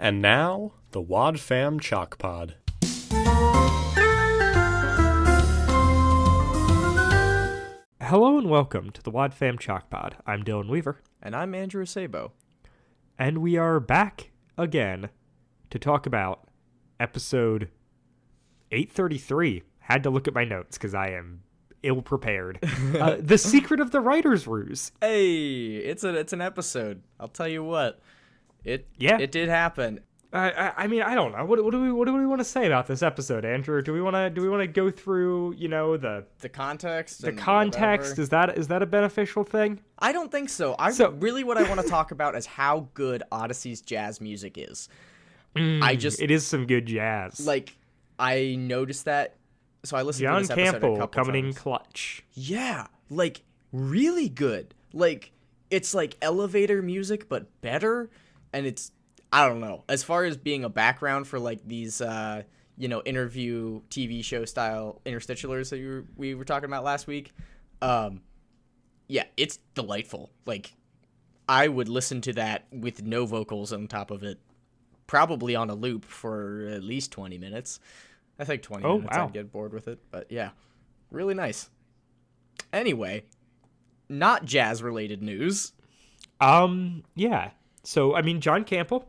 And now, the Wad Fam Chalk Pod. Hello and welcome to the Wad Fam Chalk Pod. I'm Dylan Weaver. And I'm Andrew Sabo. And we are back again to talk about episode 833. Had to look at my notes because I am ill-prepared. The Secret of the Writer's Ruse. Hey, it's an episode. I'll tell you what. It did happen. I mean, I don't know. What do we want to say about this episode, Andrew? Do we want to go through, the context? The context whatever? is that a beneficial thing? I don't think so. Really what I want to talk about is how good Odyssey's jazz music is. It is some good jazz. I noticed that. So I listened to this episode Campbell a couple coming times. in clutch. Yeah, really good. It's elevator music but better, and it's, I don't know. As far as being a background for these interview TV show style interstitialers that we were talking about last week, it's delightful. I would listen to that with no vocals on top of it, probably on a loop for at least 20 minutes. I think 20 minutes I'd get bored with it, but yeah, really nice. Anyway, not jazz-related news. Yeah. So, I mean, John Campbell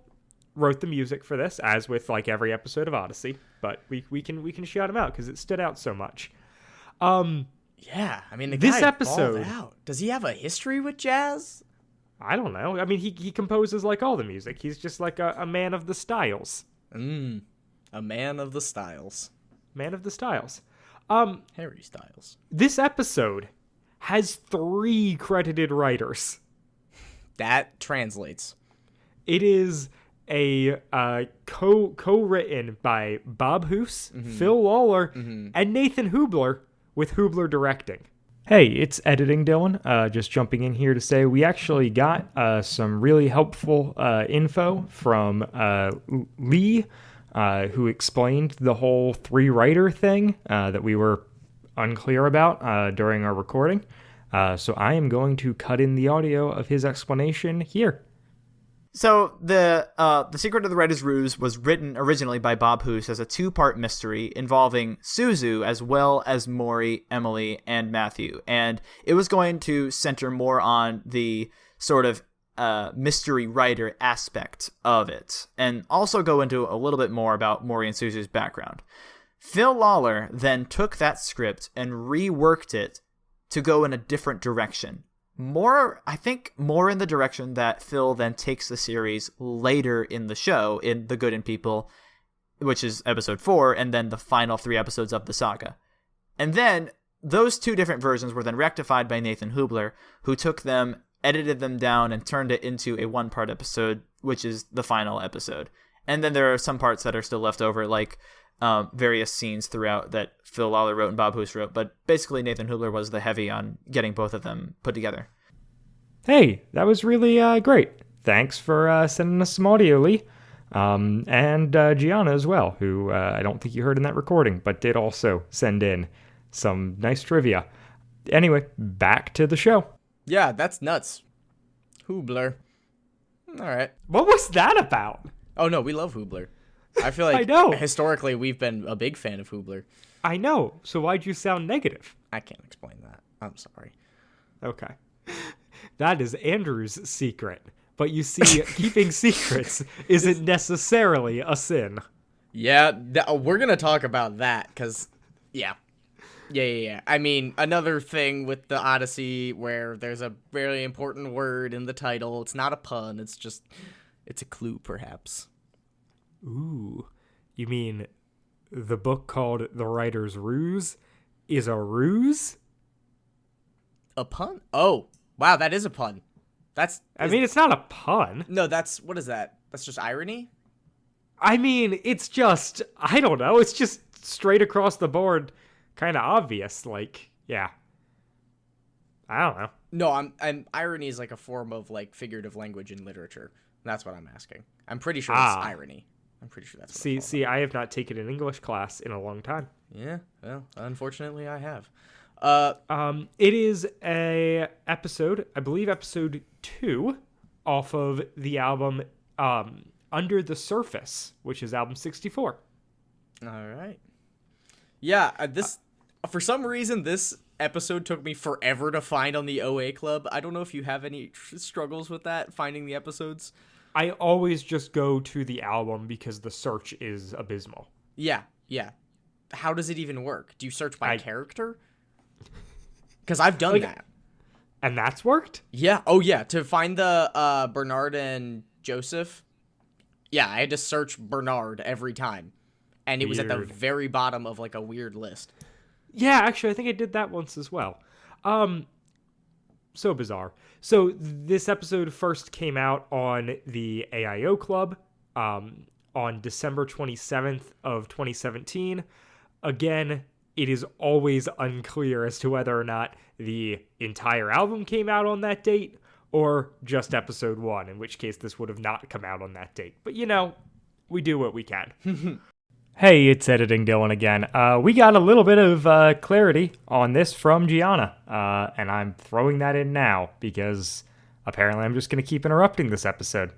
wrote the music for this, as with every episode of Odyssey, but we can shout him out because it stood out so much. Yeah, I mean, this guy episode balled out. Does he have a history with jazz? I don't know. I mean, he composes all the music. He's just a man of the styles. A man of the styles. Man of the styles. Harry Styles. This episode has 3 credited writers. That translates. It is a co-written by Bob Hoose, Phil Lawler, and Nathan Hubler, with Hubler directing. Hey, it's editing Dylan. Just jumping in here to say we actually got some really helpful info from Lee, who explained the whole 3-writer thing that we were unclear about during our recording. So I am going to cut in the audio of his explanation here. So the Secret of the Writer's Ruse was written originally by Bob Hoose as a 2-part mystery involving Suzu as well as Maury, Emily, and Matthew. And it was going to center more on the sort of mystery writer aspect of it, and also go into a little bit more about Maury and Suzu's background. Phil Lawler then took that script and reworked it to go in a different direction. I think more in the direction that Phil then takes the series later in the show, in The Good in People, which is episode 4, and then the final 3 episodes of the saga. And then those 2 different versions were then rectified by Nathan Hubler, who took them, edited them down, and turned it into a 1-part episode, which is the final episode. And then there are some parts that are still left over, various scenes throughout that Phil Lawler wrote and Bob Hoose wrote, but basically Nathan Hubler was the heavy on getting both of them put together. Hey, that was really great. Thanks for sending us some audio, Lee. And Gianna as well, who I don't think you heard in that recording, but did also send in some nice trivia. Anyway, back to the show. Yeah, that's nuts. Hubler. All right. What was that about? Oh, no, we love Hubler. I feel like I know. Historically we've been a big fan of Hubler. I know. So why'd you sound negative? I can't explain that. I'm sorry. Okay. That is Andrew's secret. But you see, keeping secrets isn't necessarily a sin. Yeah, we're going to talk about that because, yeah. I mean, another thing with the Odyssey where there's a very important word in the title. It's not a pun. It's a clue, perhaps. Ooh, you mean the book called The Writer's Ruse is a ruse? A pun? Oh, wow, that is a pun. I mean, it's not a pun. No, what is that? That's just irony? I mean, it's just, I don't know, it's just straight across the board, kind of obvious, yeah. I don't know. No, irony is a form of figurative language in literature. That's what I'm asking. I'm pretty sure it's irony. I'm pretty sure that's what See, I have not taken an English class in a long time. Yeah, well, unfortunately I have. It is a episode, I believe episode 2, off of the album Under the Surface, which is album 64. All right. Yeah, for some reason, this episode took me forever to find on the OA Club. I don't know if you have any struggles with that, finding the episodes. I always just go to the album because the search is abysmal. Yeah. How does it even work? Do you search by character? Because I've done that. And that's worked? Yeah. Oh, yeah. To find the Bernard and Joseph, yeah, I had to search Bernard every time. And it was at the very bottom of, like, a weird list. Yeah, actually, I think I did that once as well. So bizarre. So this episode first came out on the AIO Club on December 27th of 2017. Again, it is always unclear as to whether or not the entire album came out on that date or just episode 1, in which case this would have not come out on that date. But, we do what we can. Hey, it's Editing Dylan again. We got a little bit of clarity on this from Gianna, and I'm throwing that in now because apparently I'm just going to keep interrupting this episode.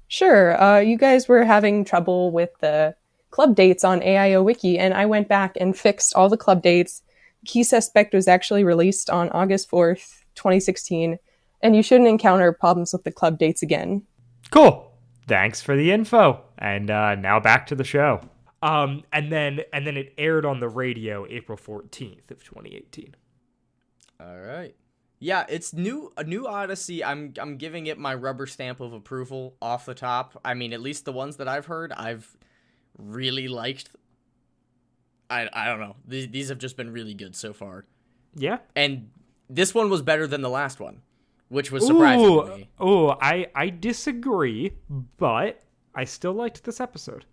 Sure. You guys were having trouble with the club dates on AIO Wiki, and I went back and fixed all the club dates. Key Suspect was actually released on August 4th, 2016, and you shouldn't encounter problems with the club dates again. Cool. Thanks for the info. And now back to the show. And then it aired on the radio April 14th of 2018. All right. Yeah, it's a new Odyssey. I'm giving it my rubber stamp of approval off the top. I mean, at least the ones that I've heard, I've really liked. I don't know. These have just been really good so far. Yeah. And this one was better than the last one, which was surprising to me. Oh, I disagree, but I still liked this episode.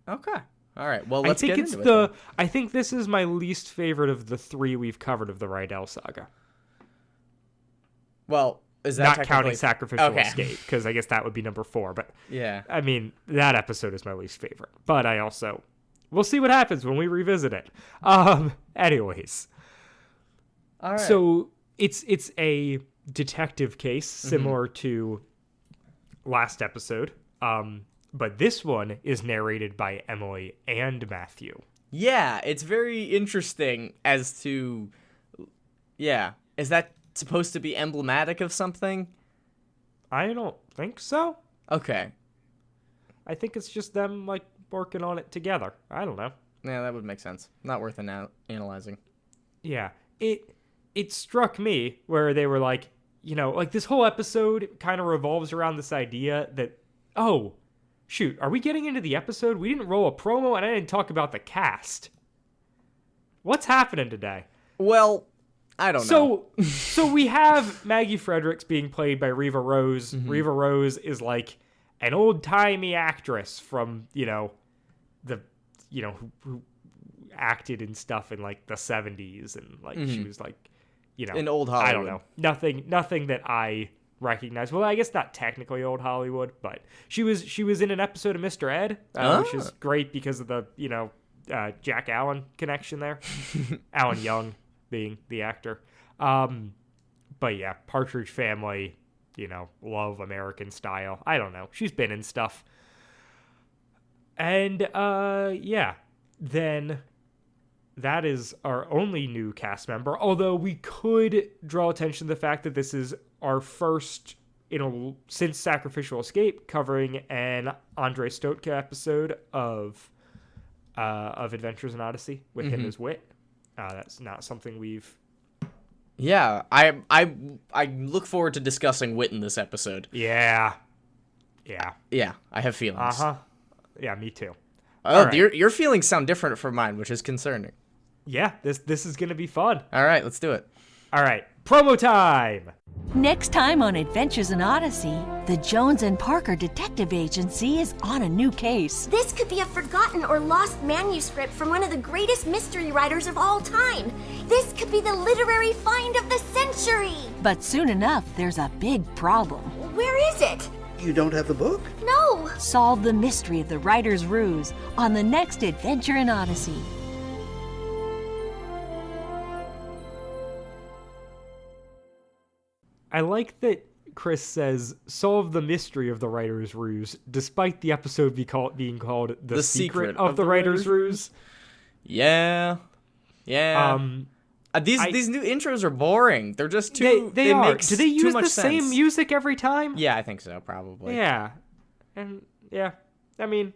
Okay. All right. Well, let's get into it. I think this is my least favorite of the 3 we've covered of the Rydell Saga. Well, is that not counting Sacrificial Escape, because I guess that would be number 4. But yeah, I mean, that episode is my least favorite. But we'll see what happens when we revisit it. Anyways, all right. So it's a detective case similar to last episode. But this one is narrated by Emily and Matthew. Yeah, it's very interesting as to... Yeah, is that supposed to be emblematic of something? I don't think so. Okay. I think it's just them, working on it together. I don't know. Yeah, that would make sense. Not worth analyzing. Yeah. It struck me where they were this whole episode kind of revolves around this idea that, shoot, are we getting into the episode? We didn't roll a promo and I didn't talk about the cast. What's happening today? Well, I don't know. So we have Maggie Fredericks being played by Reva Rose. Mm-hmm. Reva Rose is an old-timey actress from, who acted in stuff in the 70s and she was in old Hollywood. I don't know. Nothing that I recognize. Well, I guess not technically old Hollywood, but she was in an episode of Mr. Ed, which is great because of the Jack Allen connection there. Alan Young being the actor. But yeah, Partridge Family, love American Style. I don't know. She's been in stuff. And then that is our only new cast member, although we could draw attention to the fact that this is our first, since Sacrificial Escape, covering an Andre Stotka episode of Adventures in Odyssey with him as Wit. That's not something we've... Yeah, I look forward to discussing Wit in this episode. Yeah, I have feelings. Yeah, me too. Oh, right. Your feelings sound different from mine, which is concerning. Yeah, this is gonna be fun. All right, let's do it. All right, promo time! Next time on Adventures in Odyssey, the Jones and Parker Detective Agency is on a new case. This could be a forgotten or lost manuscript from one of the greatest mystery writers of all time. This could be the literary find of the century. But soon enough, there's a big problem. Where is it? You don't have the book? No. Solve the mystery of the writer's ruse on the next Adventure in Odyssey. I like that Chris says, solve the mystery of the writer's ruse, despite the episode being called The Secret of the Writer's Ruse. Yeah. These new intros are boring. They're just too... They are. Make Do they use the sense. same music every time? Yeah, I think so, probably. Yeah. And, yeah. I mean...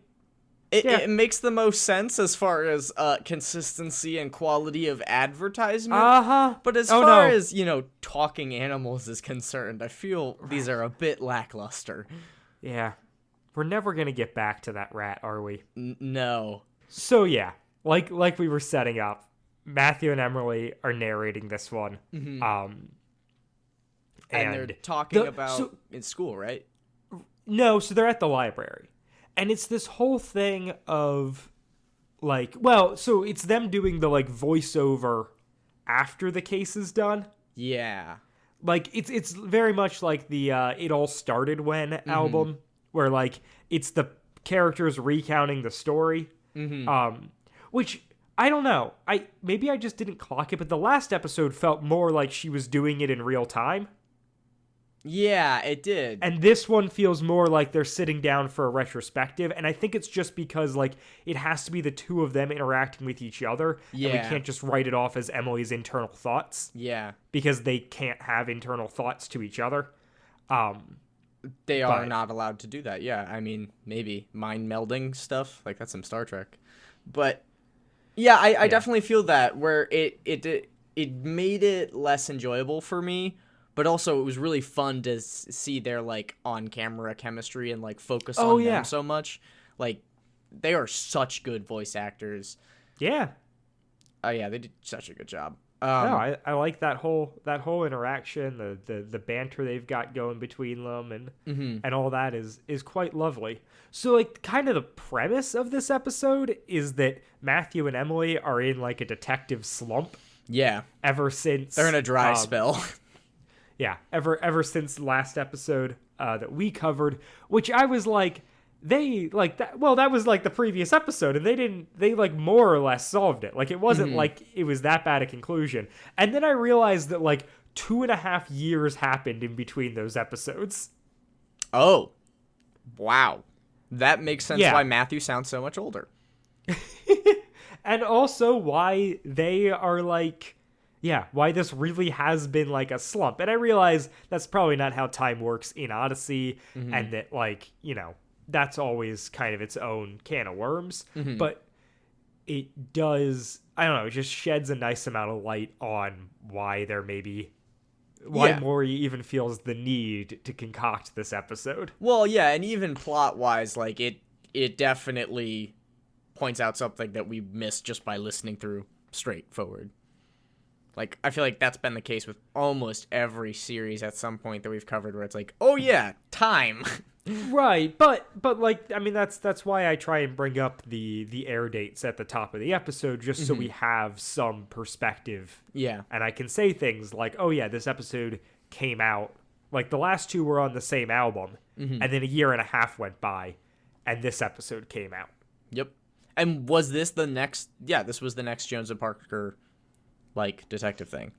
It makes the most sense as far as consistency and quality of advertisement. But as far as, talking animals is concerned, I feel these are a bit lackluster. Yeah. We're never going to get back to that rat, are we? No. So, yeah. Like we were setting up, Matthew and Emily are narrating this one. Mm-hmm. And they're talking about in school, right? No, so they're at the library. And it's this whole thing of, so it's them doing the, voiceover after the case is done. Yeah. It's very much like the It All Started When album, where, it's the characters recounting the story. Mm-hmm. Which, I don't know. Maybe I just didn't clock it, but the last episode felt more like she was doing it in real time. Yeah, it did. And this one feels more like they're sitting down for a retrospective, and I think it's just because, it has to be the two of them interacting with each other, and we can't just write it off as Emily's internal thoughts. Yeah. Because they can't have internal thoughts to each other. They are not allowed to do that, yeah. I mean, maybe mind melding stuff, that's some Star Trek. But, yeah, I definitely feel that, where it made it less enjoyable for me. But also, it was really fun to see their, on-camera chemistry and, focus on them so much. They are such good voice actors. Yeah. Oh, yeah, they did such a good job. I like that whole interaction, the banter they've got going between them, and all that is quite lovely. So, kind of the premise of this episode is that Matthew and Emily are in, a detective slump. Yeah. Ever since... They're in a dry spell. Yeah, ever since last episode that we covered, which I was that was the previous episode, and they more or less solved it. It wasn't it was that bad a conclusion. And then I realized that 2.5 years happened in between those episodes. Oh, wow. That makes sense why Matthew sounds so much older. And also why they are why this really has been a slump. And I realize that's probably not how time works in Odyssey, and that that's always kind of its own can of worms. But it does, I don't know, it just sheds a nice amount of light on why there may be, Maury even feels the need to concoct this episode. Well, yeah, and even plot-wise, it definitely points out something that we missed just by listening through straightforward. I feel like that's been the case with almost every series at some point that we've covered, where it's oh yeah, time. Right, but I mean that's why I try and bring up the air dates at the top of the episode, just so we have some perspective. Yeah. And I can say things oh yeah, this episode came out, the last two were on the same album, and then a year and a half went by, and this episode came out. Yep. And was this the next? Yeah, this was the next Jones and Parker detective thing.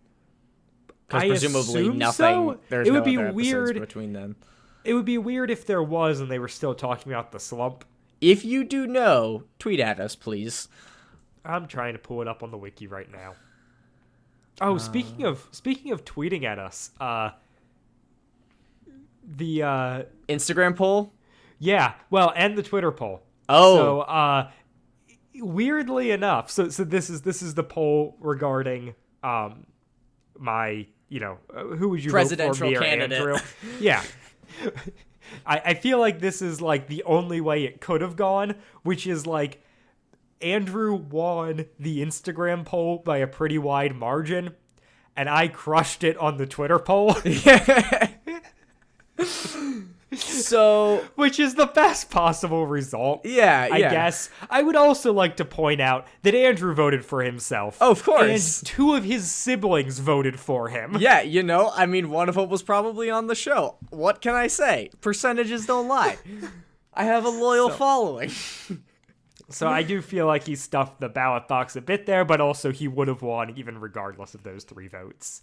Because presumably nothing. So. There's no other episodes between them. It would be weird if there was, and they were still talking about the slump. If you do know, tweet at us, please. I'm trying to pull it up on the wiki right now. Oh, speaking of tweeting at us, the Instagram poll. Yeah, well, and the Twitter poll. Oh, so weirdly enough, so this is the poll regarding my who would you presidential vote for, me or candidate? Andrew? Yeah. I feel like this is the only way it could have gone, which is Andrew won the Instagram poll by a pretty wide margin, and I crushed it on the Twitter poll. So, which is the best possible result. Yeah, I guess. I would also like to point out that Andrew voted for himself. Oh, of course. And two of his siblings voted for him. Yeah, I mean, one of them was probably on the show. What can I say? Percentages don't lie. I have a loyal following. So I do feel like he stuffed the ballot box a bit there, but also he would have won even regardless of those 3 votes.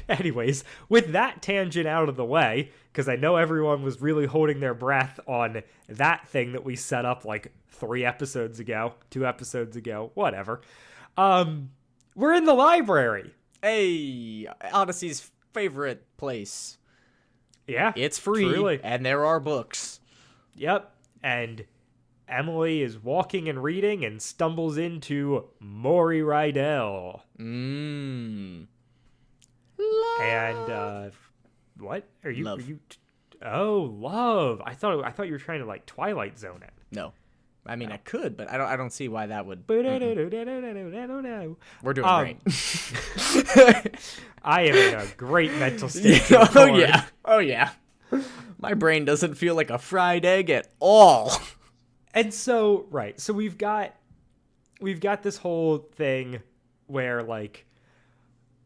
Anyways, with that tangent out of the way, because I know everyone was really holding their breath on that thing that we set up like 3 episodes ago, 2 episodes ago, whatever. We're in the library. Hey, Odyssey's favorite place. Yeah. It's free, truly. And there are books. Yep. And Emily is walking and reading and stumbles into Maury Rydell. Love. And what are you? Love. Are you? Oh, love. I thought you were trying to like Twilight Zone it. No. I mean, I could, but I don't see why that would. We're We're doing great. I am in a great mental state. Oh yeah. My brain doesn't feel like a fried egg at all. And so, right. So we've got this whole thing where like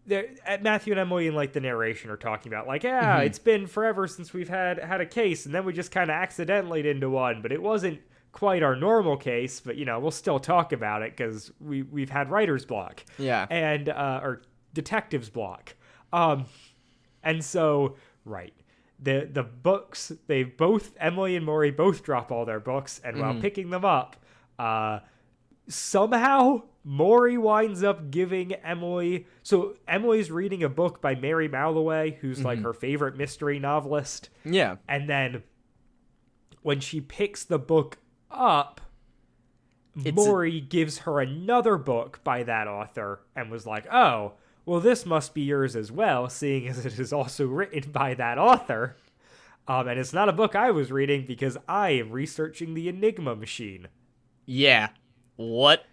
Matthew and Emily in like the narration are talking about like, it's been forever since we've had a case, and then we just kind of accidentally into one, but it wasn't quite our normal case, but we'll still talk about it because we've had writer's block. Yeah. And or detective's block. And so, right. The books, Emily and Maury both drop all their books, and while picking them up, somehow Maury winds up giving Emily... So Emily's reading a book by Mary Malloway, who's like her favorite mystery novelist. Yeah. And then when she picks the book up, Maury gives her another book by that author and was like, oh... well, this must be yours as well, seeing as it is also written by that author. And it's not a book I was reading because I am researching the Enigma machine. Yeah. What?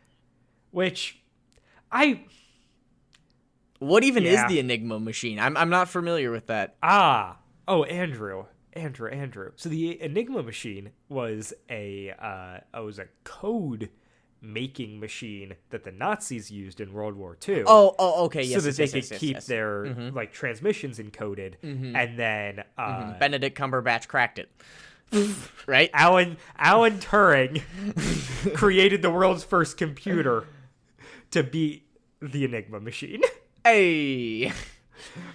Which, What even is the Enigma machine? I'm not familiar with that. Andrew. So the Enigma machine was a code making machine that the Nazis used in World War II. Okay, yes. So that they could keep their like transmissions encoded, and then Benedict Cumberbatch cracked it. Right? Alan Turing created the world's first computer to beat the Enigma machine. Hey.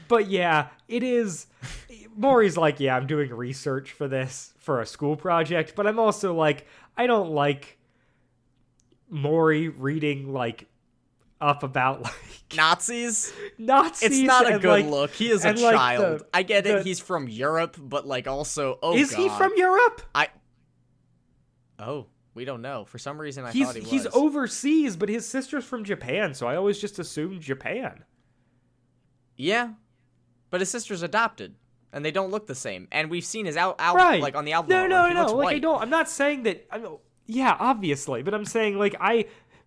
But yeah, it is. Maury's like, yeah, I'm doing research for this for a school project, but I'm also like, I don't like Maury reading like up about like Nazis. It's not a good like, look. He is a child. I get it. He's from Europe, but like also, is he from Europe? We don't know. For some reason, I thought he was. He's overseas, but his sister's from Japan, so I always just assumed Japan. Yeah, but his sister's adopted, and they don't look the same. And we've seen his like on the album. No. Like, I don't. I'm not saying that. Yeah, obviously, but I'm saying like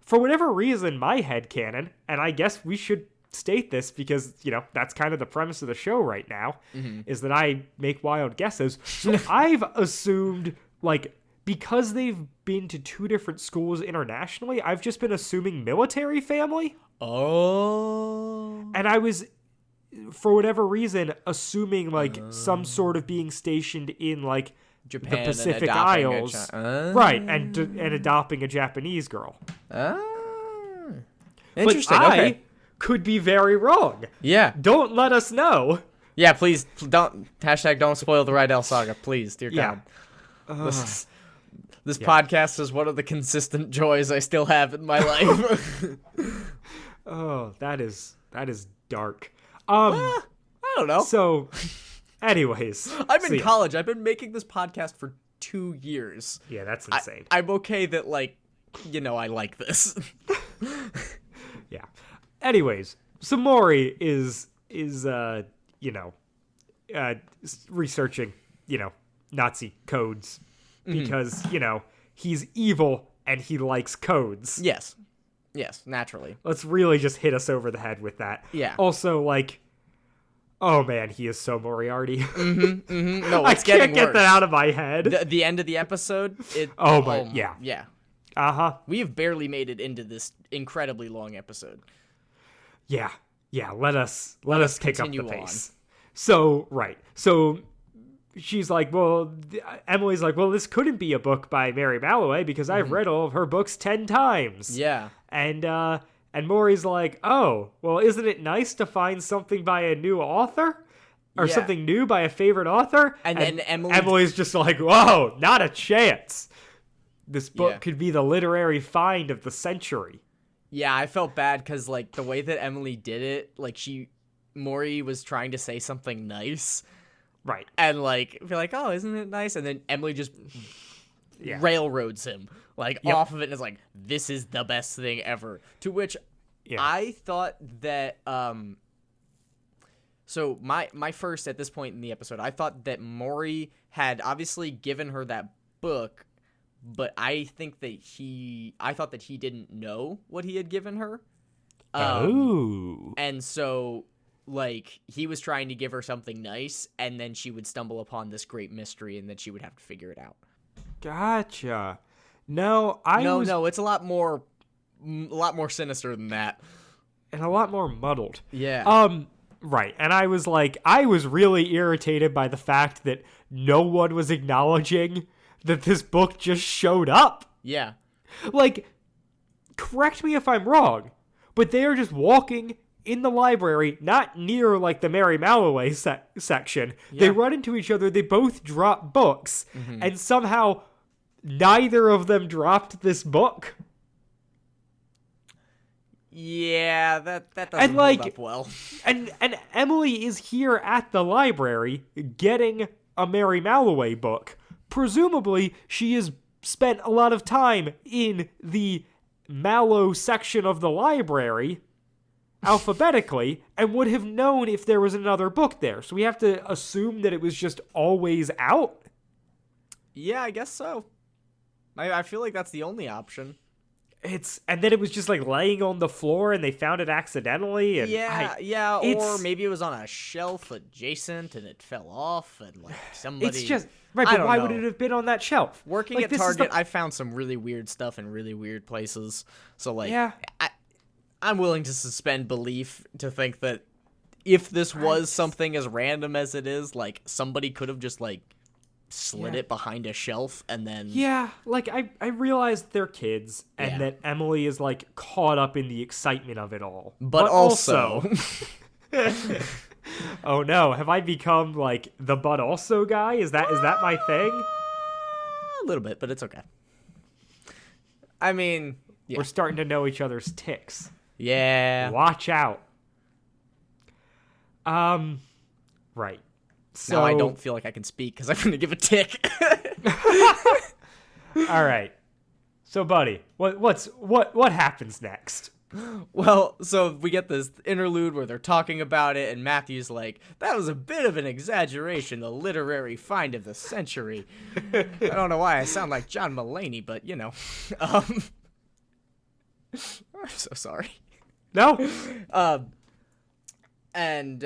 for whatever reason, my headcanon, and I guess we should state this because that's kind of the premise of the show right now, is that I make wild guesses. So I've assumed like, because they've been to 2 different schools internationally, I've just been assuming military family. Oh. And I was, for whatever reason, assuming like some sort of being stationed in like Japan, the Pacific Isles, right, and adopting a Japanese girl. Interesting. But okay. I could be very wrong. Yeah. Don't let us know. Yeah, please don't don't spoil the Rydell Saga, please, dear God. This podcast is one of the consistent joys I still have in my life. Oh, that is dark. I don't know. So, anyways, I'm in college. I've been making this podcast for 2 years. Yeah, that's insane. I'm okay that like, I like this. Yeah. Anyways, so Maury is researching, Nazi codes because, he's evil and he likes codes. Yes, naturally. Let's really just hit us over the head with that. Yeah. Also, like, oh man, he is so Moriarty. No, I can't get that out of my head. The end of the episode. Yeah. Yeah. We have barely made it into this incredibly long episode. Yeah. Let us kick up the pace. On. So, right. So she's like, well, Emily's like, well, this couldn't be a book by Mary Malloway because I've read all of her books 10 times. Yeah. And Maury's like, oh, well, isn't it nice to find something by a new author? Or something new by a favorite author? And then Emily's just like, whoa, not a chance. This book could be the literary find of the century. Yeah, I felt bad because, like, the way that Emily did it, like, Maury was trying to say something nice. Right. And, like, be like, oh, isn't it nice? And then Emily just railroads him, like, off of it, and is like, this is the best thing ever. To which I thought that, so my first, at this point in the episode, I thought that Maury had obviously given her that book, but I thought that he didn't know what he had given her. And so, like, he was trying to give her something nice, and then she would stumble upon this great mystery, and then she would have to figure it out. Gotcha. No, it's a lot more sinister than that. And a lot more muddled. Yeah. Right. And I was really irritated by the fact that no one was acknowledging that this book just showed up. Yeah. Like, correct me if I'm wrong, but they are just walking in the library, not near, like, the Mary Malloway section. Yeah. They run into each other, they both drop books, and somehow neither of them dropped this book. Yeah, that doesn't hold up well. And Emily is here at the library getting a Mary Malloway book. Presumably, she has spent a lot of time in the Mallow section of the library, alphabetically, and would have known if there was another book there. So we have to assume that it was just always out? Yeah, I guess so. I feel like that's the only option. And then it was just, like, laying on the floor and they found it accidentally. And or maybe it was on a shelf adjacent and it fell off and, like, somebody... It's just... Right, but why would it have been on that shelf? Working at Target, I found some really weird stuff in really weird places. So, like, I'm willing to suspend belief to think that if this was something as random as it is, like, somebody could have just, like, slid it behind a shelf and then... Yeah, like, I realized they're kids and that Emily is, like, caught up in the excitement of it all. But also... Oh no, have I become, like, the but also guy? Is that my thing? A little bit, but it's okay. I mean... Yeah. We're starting to know each other's ticks. Yeah. Watch out. Right. So, now I don't feel like I can speak because I'm going to give a tick. All right. So, buddy, what happens next? Well, so we get this interlude where they're talking about it, and Matthew's like, that was a bit of an exaggeration, the literary find of the century. I don't know why I sound like John Mulaney, but, you know. I'm so sorry. No. And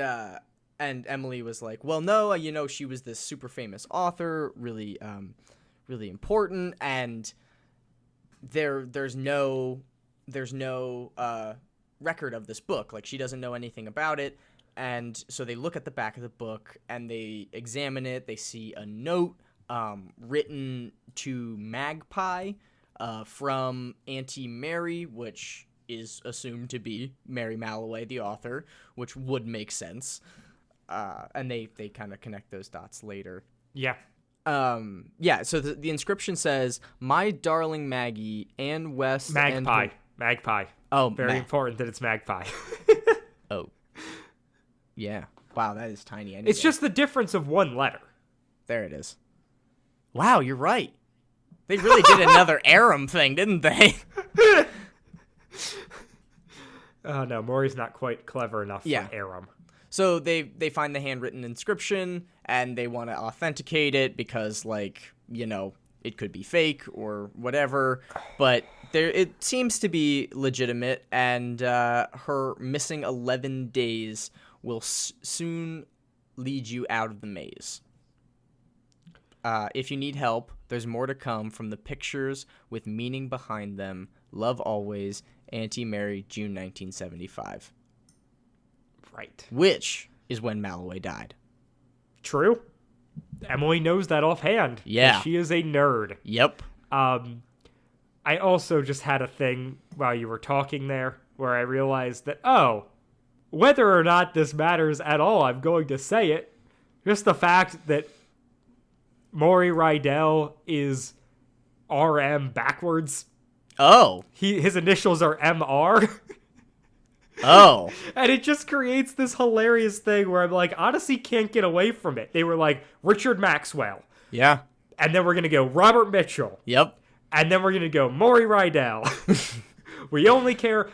Emily was like, well, no, you know, she was this super famous author, really important, and there's no record of this book. Like, she doesn't know anything about it. And so they look at the back of the book and they examine it. They see a note written to Magpie from Auntie Mary, which is assumed to be Mary Malloway, the author, which would make sense. And they kind of connect those dots later. Yeah. So the inscription says, "My darling Maggie, Ann West..." Magpie. Oh, very important that it's Magpie. Oh. Yeah. Wow, that is tiny. It's just the difference of one letter. There it is. Wow, you're right. They really did another Aram thing, didn't they? Oh, no, Maury's not quite clever enough for Aram. So they find the handwritten inscription, and they want to authenticate it because, like, you know, it could be fake or whatever, but it seems to be legitimate, and her missing 11 days will soon lead you out of the maze. If you need help, there's more to come from the pictures with meaning behind them. Love always, Auntie Mary, June 1975. Right. Which is when Malloway died. True. Emily knows that offhand. Yeah. She is a nerd. Yep. I also just had a thing while you were talking there where I realized that, whether or not this matters at all, I'm going to say it. Just the fact that Maury Rydell is RM backwards. Oh. His initials are MR. Oh. And it just creates this hilarious thing where I'm like, Odyssey can't get away from it. They were like, Richard Maxwell. Yeah. And then we're going to go Robert Mitchell. Yep. And then we're going to go Maury Rydell. We only care.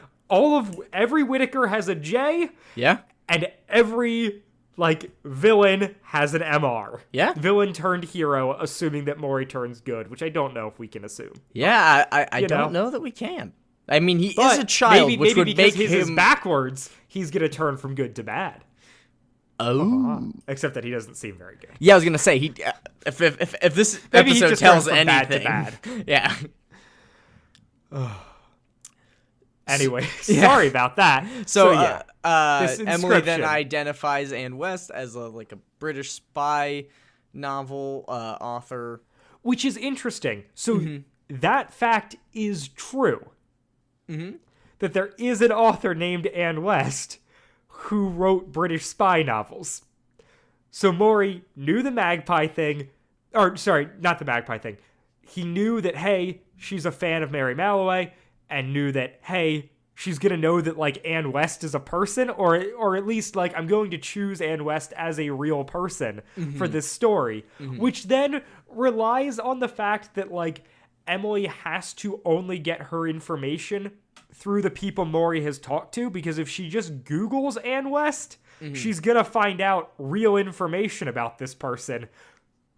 Every Whittaker has a J. Yeah. And every, villain has an MR. Yeah. Villain turned hero, assuming that Maury turns good, which I don't know if we can assume. Yeah, I don't know that we can. I mean, he is a child, maybe, which would because make his is backwards, he's going to turn from good to bad. Oh. Except that he doesn't seem very good. Yeah, I was going to say, if this Maybe he episode just tells turns from anything. bad to bad. Yeah. Anyway, sorry about that. So yeah, Emily then identifies Anne West as a British spy novel author. Which is interesting. So that fact is true. Mm-hmm. That there is an author named Anne West who wrote British spy novels. So Maury knew the magpie thing. Or, sorry, not the magpie thing. He knew that, hey, she's a fan of Mary Malloway, and knew that, hey, she's gonna know that, Anne West is a person, or at least, I'm going to choose Anne West as a real person for this story, which then relies on the fact that, Emily has to only get her information through the people Maury has talked to, because if she just Googles Anne West, she's gonna find out real information about this person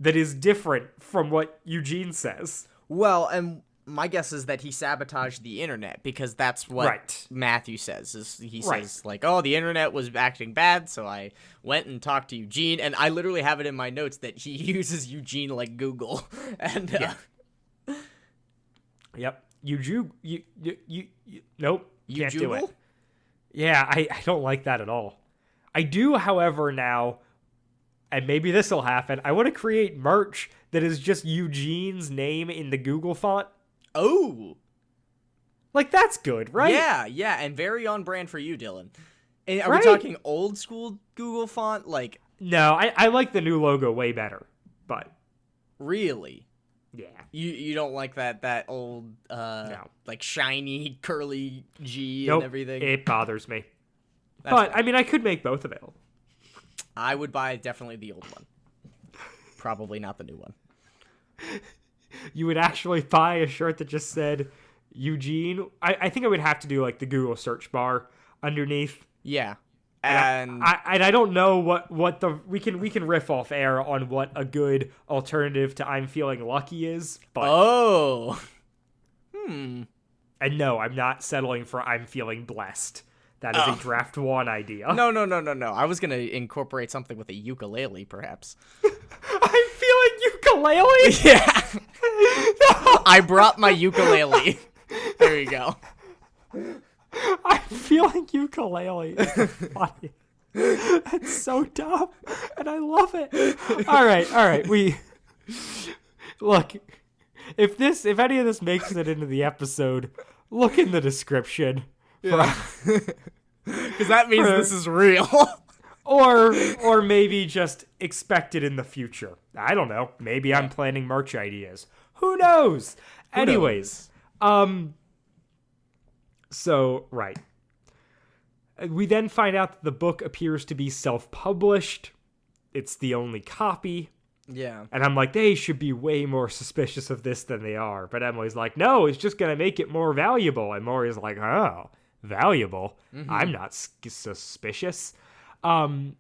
that is different from what Eugene says. Well, and my guess is that he sabotaged the internet, because that's what Matthew says. He says, the internet was acting bad, so I went and talked to Eugene, and I literally have it in my notes that he uses Eugene like Google. And Yep. Nope. Can't do it. Jugal? Yeah, I don't like that at all. I do, however, now, and maybe this will happen, I want to create merch that is just Eugene's name in the Google font. Oh. That's good, right? Yeah, and very on brand for you, Dylan. And are Right? we talking old school Google font? No, I like the new logo way better, but... Really? Yeah. You don't like that old No. shiny curly G Nope, and everything? it bothers me. That's But, fine. I mean, I could make both available. I would buy definitely the old one. Probably not the new one. You would actually buy a shirt that just said Eugene? I think I would have to do, the Google search bar underneath. Yeah. And I don't know what the we can riff off air on what a good alternative to I'm Feeling Lucky is, but and no, I'm not settling for I'm Feeling Blessed. That is a draft one idea. No. I was gonna incorporate something with a ukulele, perhaps. I'm feeling ukulele. Yeah. I brought my ukulele. There you go. I'm feeling ukulele. It's funny. That's so dumb, and I love it. All right. We look. If any of this makes it into the episode, look in the description. Because that means this is real. or maybe just expect it in the future. I don't know. Maybe I'm planning merch ideas. Who knows? Anyways, So, right. We then find out that the book appears to be self-published. It's the only copy. Yeah. And I'm like, they should be way more suspicious of this than they are. But Emily's like, no, it's just going to make it more valuable. And Maury's like, oh, valuable? I'm not suspicious. And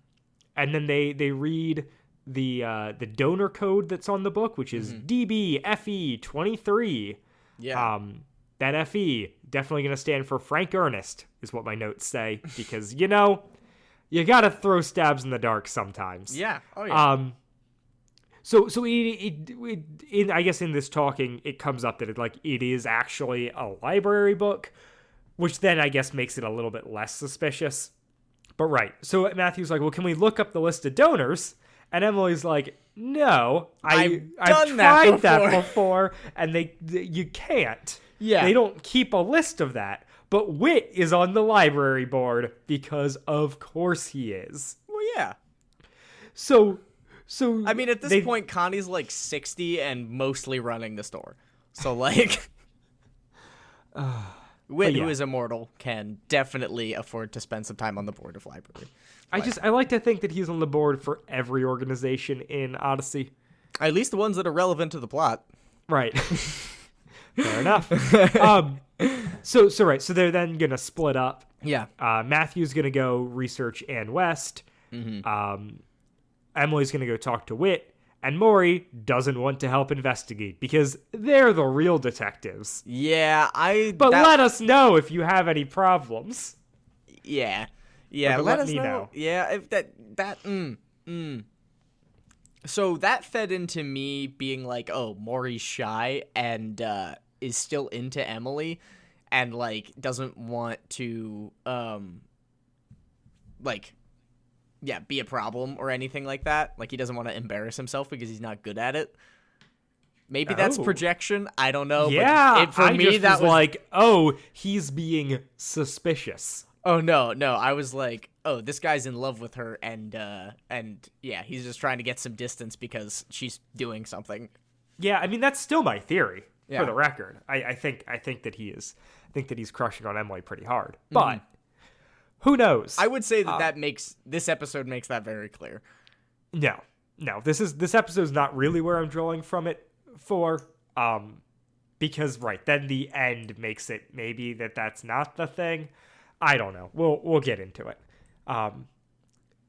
then they read the donor code that's on the book, which is DBFE23. Yeah. That FE, definitely going to stand for Frank Ernest, is what my notes say. Because, you got to throw stabs in the dark sometimes. Yeah. Oh, yeah. So I guess in this talking, it comes up that it is actually a library book, which then I guess makes it a little bit less suspicious. But right. So Matthew's like, well, can we look up the list of donors? And Emily's like, no, I've done tried that that before, and you can't. Yeah. They don't keep a list of that. But Wit is on the library board because of course he is. Well, yeah. So I mean, at this point, Connie's like 60 and mostly running the store. So like, Wit, who is immortal, can definitely afford to spend some time on the board of library. I like to think that he's on the board for every organization in Odyssey. At least the ones that are relevant to the plot. Right. Fair enough. So they're then gonna split up. Yeah. Matthew's gonna go research Anne West. Emily's gonna go talk to Wit, and Maury doesn't want to help investigate because they're the real detectives. Yeah, let us know if you have any problems. Yeah, let us me know. Yeah, if So that fed into me being like, oh, Maury's shy and is still into Emily and like doesn't want to be a problem or anything like that. Like he doesn't want to embarrass himself because he's not good at it. Maybe that's projection. I don't know. Yeah, but for me that was like, oh, he's being suspicious. Oh no! I was like, oh, this guy's in love with her, and yeah, he's just trying to get some distance because she's doing something. Yeah, I mean that's still my theory for the record. I think that he is. I think that he's crushing on Emily pretty hard, but who knows? I would say that this episode makes that very clear. No, this episode's not really where I'm drawing from it for, because then the end makes it maybe that's not the thing. I don't know. We'll get into it.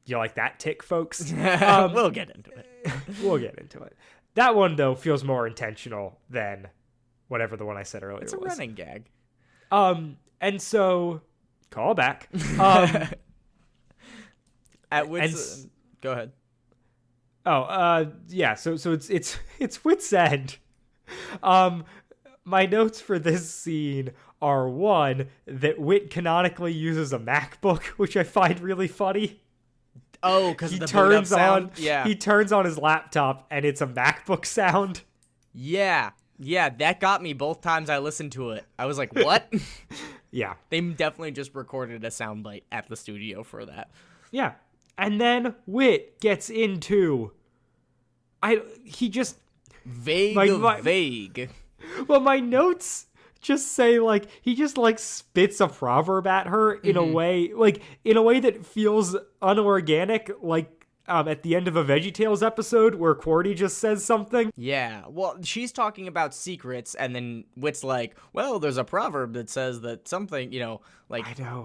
You like that tick, folks? We'll get into it. We'll get into it. That one though feels more intentional than whatever the one I said earlier was. It's a running gag. And so call back. At which go ahead. Oh, yeah. So it's Wit's End. My notes for this scene are, one, that Wit canonically uses a MacBook, which I find really funny. Oh, because he the turns on, yeah. He turns on his laptop and it's a MacBook sound. Yeah, that got me both times I listened to it. I was like, what? Yeah. They definitely just recorded a soundbite at the studio for that. Yeah. And then Wit gets into... He just... Vague. Well, my notes just say, like, he just, like, spits a proverb at her in a way that feels unorganic, like, at the end of a VeggieTales episode where QWERTY just says something. Yeah, well, she's talking about secrets, and then Wit's like, well, there's a proverb that says that something,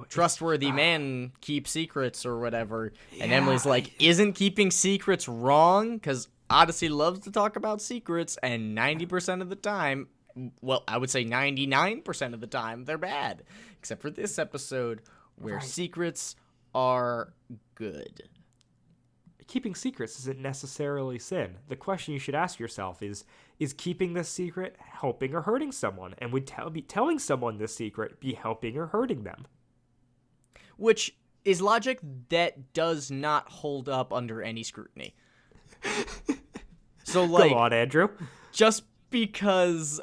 trustworthy man keeps secrets or whatever. Yeah, and Emily's like, isn't keeping secrets wrong? Because Odyssey loves to talk about secrets, and 90% of the time, well, I would say 99% of the time, they're bad. Except for this episode, where secrets are good. Keeping secrets isn't necessarily sin. The question you should ask yourself is keeping this secret helping or hurting someone? And would telling someone this secret be helping or hurting them? Which is logic that does not hold up under any scrutiny. So, like... Go on, Andrew. Just because,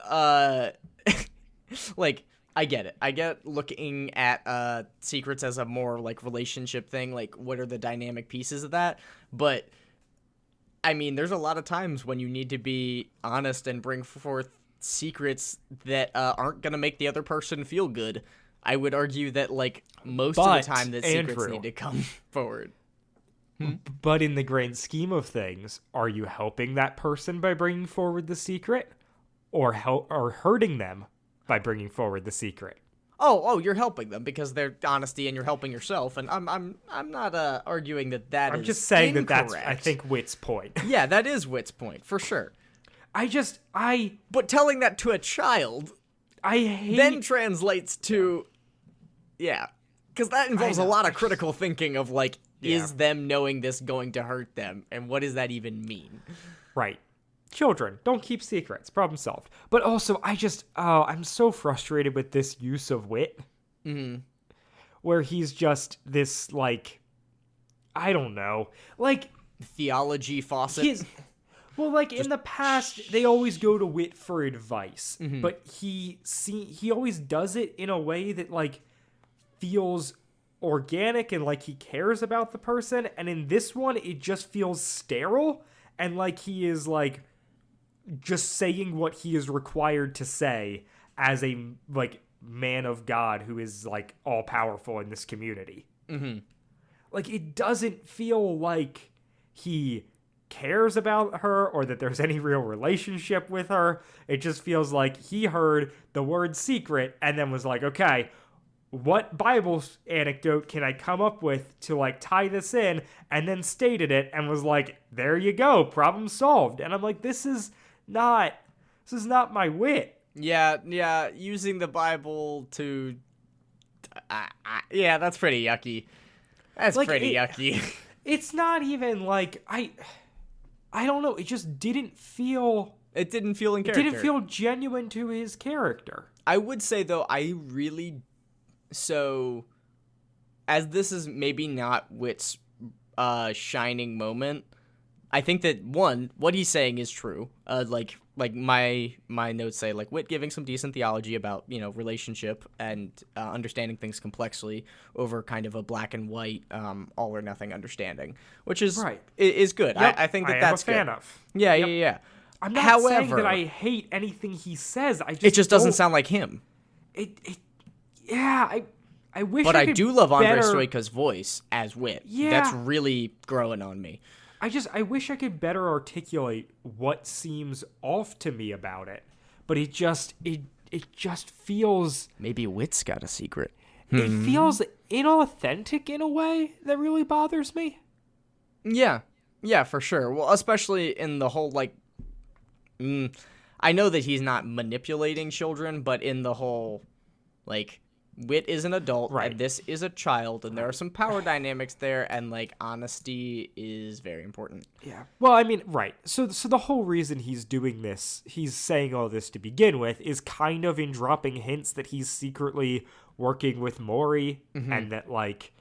like... I get it. I get looking at secrets as a more, like, relationship thing. Like, what are the dynamic pieces of that? But, I mean, there's a lot of times when you need to be honest and bring forth secrets that aren't going to make the other person feel good. I would argue that, like, most of the time that secrets need to come forward. But in the grand scheme of things, are you helping that person by bringing forward the secret? Or hurting them by bringing forward the secret? Oh, you're helping them because they're honesty, and you're helping yourself. And I'm not arguing that I'm is just saying incorrect. that's I think Wit's point. Yeah, that is Wit's point for sure. But telling that to a child, then translates to, because that involves a lot of critical thinking of like, is them knowing this going to hurt them, and what does that even mean? Right. Children, don't keep secrets. Problem solved. But also, I'm so frustrated with this use of Wit. Mm-hmm. Where he's just this, like, I don't know. Like... Theology faucet? Well, like in the past, they always go to Wit for advice, but he always does it in a way that like feels organic and like he cares about the person. And in this one, it just feels sterile and like he is like just saying what he is required to say as a like man of God who is like all powerful in this community. Like it doesn't feel like he cares about her or that there's any real relationship with her. It just feels like he heard the word secret and then was like, okay, what Bible anecdote can I come up with to like tie this in, and then stated it and was like, there you go, problem solved. And I'm like, this is not my Wit. Yeah, using the Bible to yeah, that's pretty yucky. That's like, pretty yucky. It's not even like I don't know, it just didn't feel in character. It didn't feel genuine to his character. I would say though, so as this is maybe not Wit's shining moment, I think that one, what he's saying is true. Like my notes say, like Wit giving some decent theology about, you know, relationship and understanding things complexly over kind of a black and white, all or nothing understanding, which is right. Is good. Yep. I think I that's am a fan good. of. Yeah, yep. yeah. I'm not saying that I hate anything he says. It just doesn't sound like him. I wish. But I do love Andre better... Stoika's voice as Wit. Yeah. That's really growing on me. I wish I could better articulate what seems off to me about it, but it just feels. Maybe Wit's got a secret. It feels inauthentic in a way that really bothers me. Yeah, for sure. Well, especially in the whole like. I know that he's not manipulating children, but in the whole, like. Wit is an adult, right, and this is a child, and there are some power dynamics there, and, like, honesty is very important. Yeah. Well, I mean, right. So the whole reason he's doing this, he's saying all this to begin with, is kind of in dropping hints that he's secretly working with Maury, and that, like,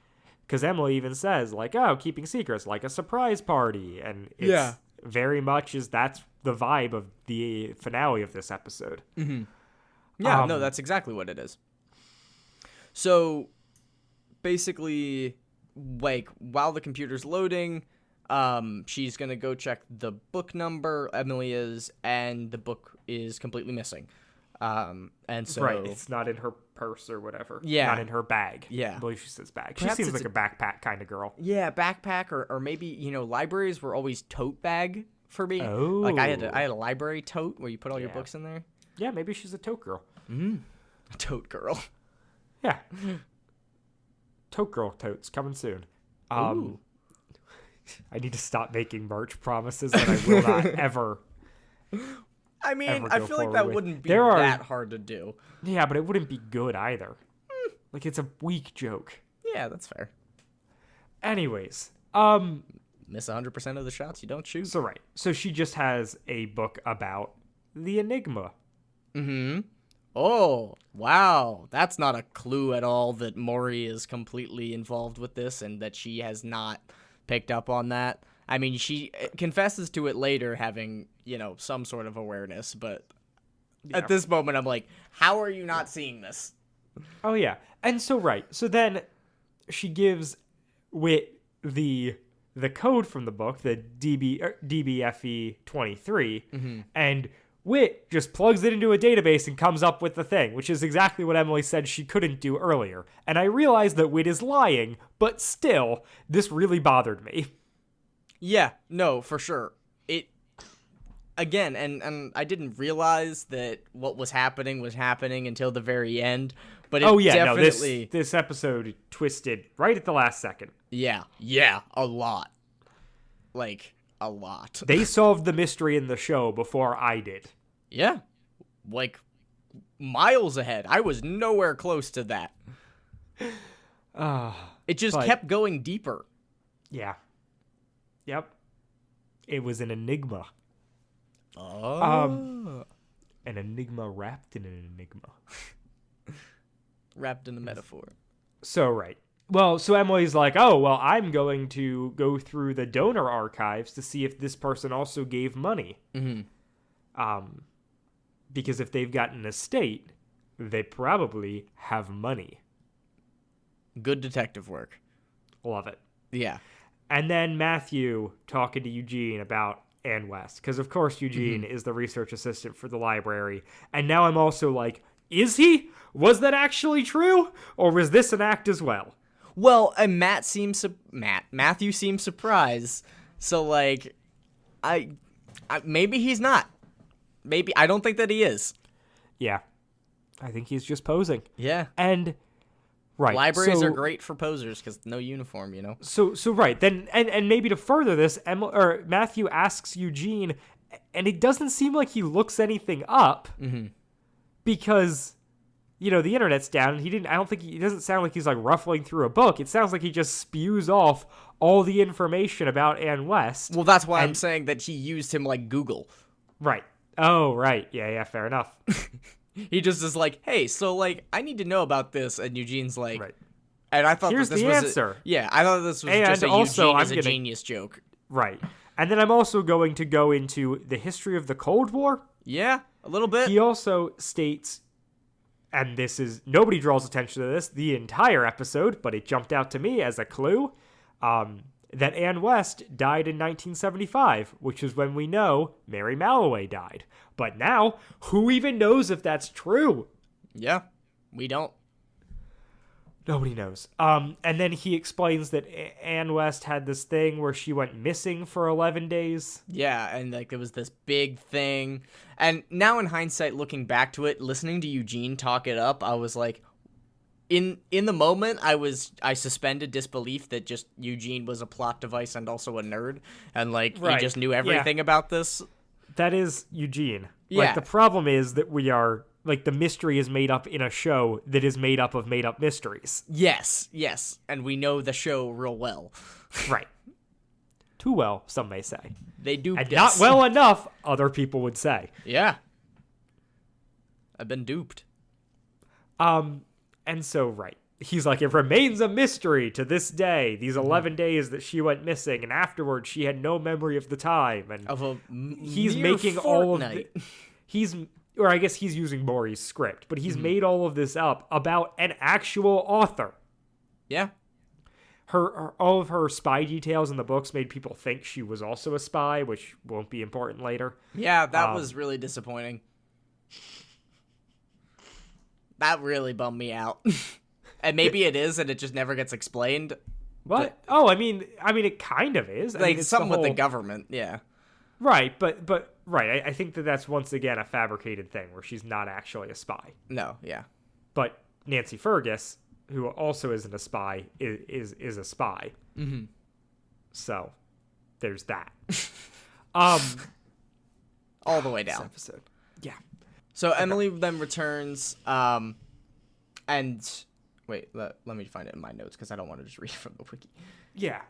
because Emily even says, like, oh, keeping secrets, like a surprise party, and it's very much that's the vibe of the finale of this episode. Yeah, no, that's exactly what it is. So, basically, like, while the computer's loading, she's gonna go check the book number, Emily is, and the book is completely missing. And so... Right, it's not in her purse or whatever. Yeah. Not in her bag. Yeah. I believe she says bag. Perhaps she seems like a backpack kind of girl. Yeah, backpack, or maybe, you know, libraries were always tote bag for me. Oh. Like, I had a library tote where you put all your books in there. Yeah, maybe she's a tote girl. A tote girl. Yeah. Tote girl totes coming soon. I need to stop making merch promises that I will not ever. I mean, I feel like that wouldn't be that hard to do. Yeah, but it wouldn't be good either. Like, it's a weak joke. Yeah, that's fair. Anyways, miss 100% of the shots you don't shoot. So right. So she just has a book about the Enigma. Oh, wow. That's not a clue at all that Maury is completely involved with this and that she has not picked up on that. I mean, she confesses to it later having, you know, some sort of awareness, but at this moment I'm like, how are you not seeing this? Oh, yeah. And so, right. So then she gives Wit the code from the book, the DBFE 23, and Wit just plugs it into a database and comes up with the thing, which is exactly what Emily said she couldn't do earlier. And I realize that Wit is lying, but still, this really bothered me. Yeah, no, for sure. It, again, and I didn't realize that what was happening until the very end, but it definitely... No, this episode twisted right at the last second. Yeah, a lot. Like... a lot. They solved the mystery in the show before I did. Yeah. Like, miles ahead. I was nowhere close to that. It just kept going deeper. Yeah. Yep. It was an enigma. Oh. An enigma wrapped in an enigma. Wrapped in a metaphor. So, right. Well, so Emily's like, oh, well, I'm going to go through the donor archives to see if this person also gave money. Because if they've got an estate, they probably have money. Good detective work. Love it. Yeah. And then Matthew talking to Eugene about Ann West. Because, of course, Eugene is the research assistant for the library. And now I'm also like, is he? Was that actually true? Or was this an act as well? Well, and Matthew seems surprised. So, like, I maybe he's not. Maybe, I don't think that he is. Yeah. I think he's just posing. Yeah. And, right. Libraries are great for posers because no uniform, you know? So right. Then, and maybe to further this, Matthew asks Eugene, and it doesn't seem like he looks anything up because... You know, the internet's down, and it doesn't sound like he's, like, ruffling through a book. It sounds like he just spews off all the information about Ann West. Well, that's why I'm saying that he used him like Google. Right. Oh, right. Yeah, fair enough. He just is like, hey, so, like, I need to know about this, and Eugene's like... Right. And I thought Here's this the was answer. I thought this was just a Eugene is a genius joke. Right. And then I'm also going to go into the history of the Cold War. Yeah, a little bit. He also states... And nobody draws attention to this the entire episode, but it jumped out to me as a clue, that Ann West died in 1975, which is when we know Mary Malloway died. But now, who even knows if that's true? Yeah, we don't. Nobody knows. And then he explains that Ann West had this thing where she went missing for 11 days. Yeah, and like it was this big thing. And now in hindsight, looking back to it, listening to Eugene talk it up, I was like, in the moment, I suspended disbelief that just Eugene was a plot device and also a nerd, and like he just knew everything about this. That is Eugene. Yeah. Like the problem is that we are. Like, the mystery is made up in a show that is made up of made-up mysteries. Yes, and we know the show real well. Right. Too well, some may say. They do. And not well enough, other people would say. Yeah. I've been duped. And so, right. He's like, it remains a mystery to this day, these 11 days that she went missing, and afterwards she had no memory of the time. And of a he's making fortnight. Or I guess he's using Maury's script, but he's made all of this up about an actual author. Yeah. All of her spy details in the books made people think she was also a spy, which won't be important later. Yeah, that was really disappointing. That really bummed me out. And maybe it is, and it just never gets explained. What? I mean, it kind of is. Like, it's something with the government, yeah. Right, but right, I think that's once again a fabricated thing where she's not actually a spy. No, yeah. But Nancy Fergus, who also isn't a spy, is a spy. Mm-hmm. So, there's that. All the way down. This episode. Yeah. So Emily then returns, and wait, let me find it in my notes because I don't want to just read from the wiki. Yeah.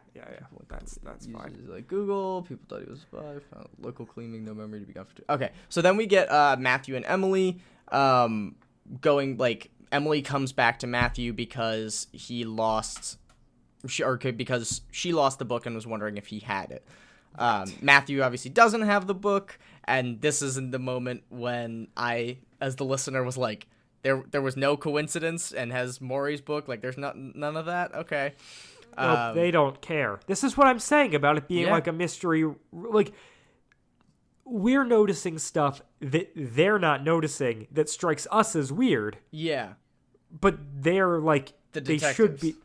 That's fine. Like Google, people thought he was a spy. Found local claiming no memory to be comforted. Okay, so then we get Matthew and Emily going. Like Emily comes back to Matthew because because she lost the book and was wondering if he had it. Matthew obviously doesn't have the book, and this is in the moment when I, as the listener, was like, there was no coincidence, and has Maury's book. Like, there's none of that. Okay. Nope, they don't care. This is what I'm saying about it being like a mystery. Like, we're noticing stuff that they're not noticing that strikes us as weird. Yeah. But they're like, they should be.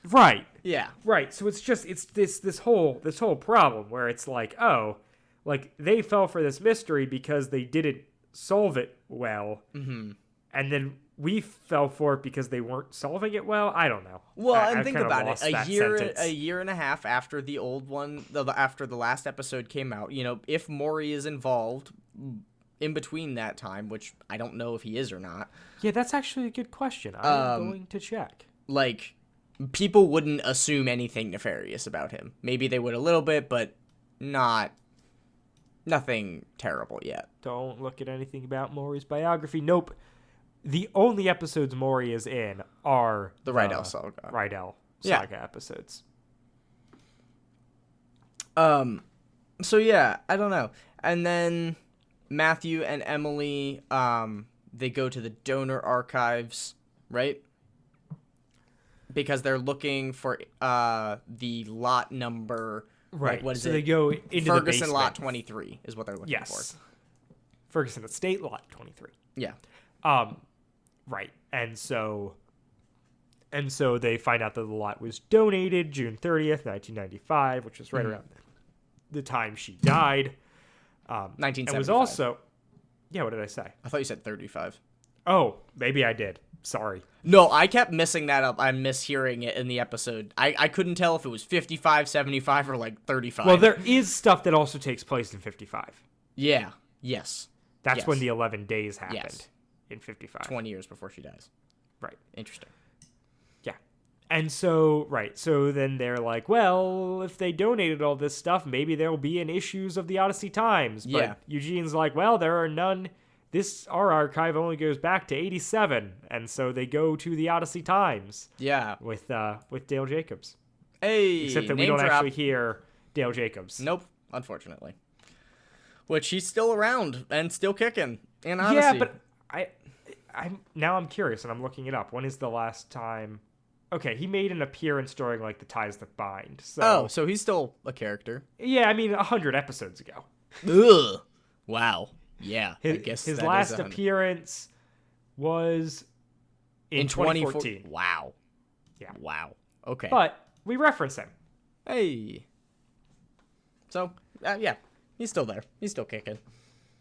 Right. Yeah. Right. So it's this whole problem where it's like, oh, like they fell for this mystery because they didn't solve it well. Mm-hmm. And then we fell for it because they weren't solving it well. I don't know. Well, and think about it. A year and a half after the old one, after the last episode came out, you know, if Maury is involved in between that time, which I don't know if he is or not. Yeah, that's actually a good question. I'm going to check. Like, people wouldn't assume anything nefarious about him. Maybe they would a little bit, but nothing terrible yet. Don't look at anything about Maury's biography. Nope. The only episodes Maury is in are the Rydell Saga. Rydell. Saga episodes. So yeah, I don't know. And then Matthew and Emily, they go to the donor archives, right? Because they're looking for the lot number. Right. Like, what is so it? they go into the Ferguson basement. lot 23 is what they're looking Yes. for. Ferguson Estate lot 23. Yeah. Right. And so they find out that the lot was donated June 30th, 1995, which was right around the time she died. 1975. It was also... Yeah, what did I say? I thought you said 35. Oh, maybe I did. Sorry. No, I kept messing that up. I'm mishearing it in the episode. I couldn't tell if it was 55, 75, or like 35. Well, there is stuff that also takes place in 55. Yeah. Yes. That's Yes. when the 11 days happened. Yes. In 55. 20 years before she dies. Right. Interesting. Yeah. And so, right. So then they're like, well, if they donated all this stuff, maybe there'll be in issues of the Odyssey Times. But Yeah. Eugene's like, well, there are none. Our archive only goes back to 87. And so they go to the Odyssey Times. Yeah. With Dale Jacobs. Hey, Except that we name don't drop. actually hear Dale Jacobs. Nope, unfortunately. Which he's still around and still kicking in Odyssey. Yeah, but I'm curious and I'm looking it up. When is the last time? Okay, he made an appearance during like the Ties That Bind. So so he's still a character. yeah, I mean 100 episodes ago. Ugh. Wow. Yeah. I guess his that last is 100. appearance was in 2014. Wow. Yeah. Wow. Okay. But we reference him. Hey. So, yeah, he's still there. He's still kicking.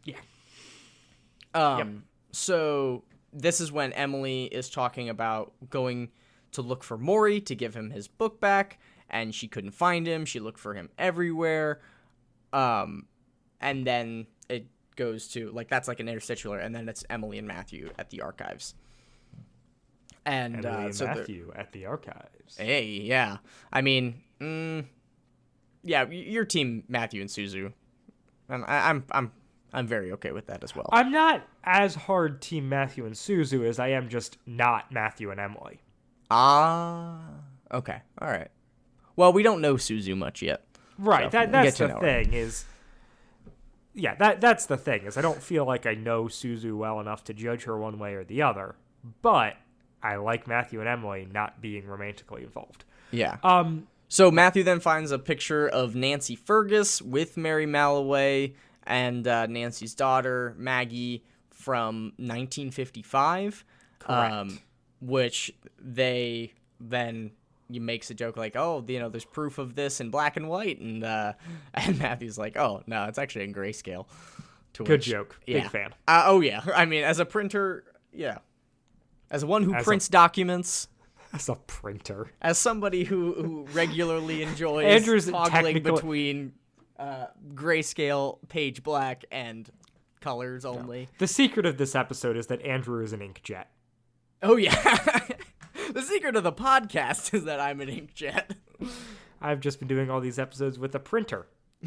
Yeah. So this is when Emily is talking about going to look for Maury to give him his book back, and she couldn't find him. She looked for him everywhere. And then it goes to, like, that's like an interstitial, and then it's Emily and Matthew at the archives. And Emily and so Matthew at the archives. hey, yeah. I mean, yeah, your team, Matthew and Suzu. And I'm very okay with that as well. I'm not as hard team Matthew and Suzu as I am just not Matthew and Emily. Okay. All right. Well, we don't know Suzu much yet. Right. So That's the thing is... Yeah, that's the thing, is I don't feel like I know Suzu well enough to judge her one way or the other, but I like Matthew and Emily not being romantically involved. Yeah. So Matthew then finds a picture of Nancy Fergus with Mary Malloway and Nancy's daughter, Maggie, from 1955. Correct. Which they then... makes a joke like, oh, there's proof of this in black and white, and Matthew's like, oh no, it's actually in grayscale. Good joke. Yeah. Big fan. Oh yeah, I mean, as a printer, yeah, as one who prints documents, As a printer, as somebody who regularly enjoys Andrew's toggling between grayscale, page black, and colors only. The secret of this episode is that Andrew is an inkjet. Oh yeah. The secret of the podcast is that I'm an inkjet. I've just been doing all these episodes with a printer.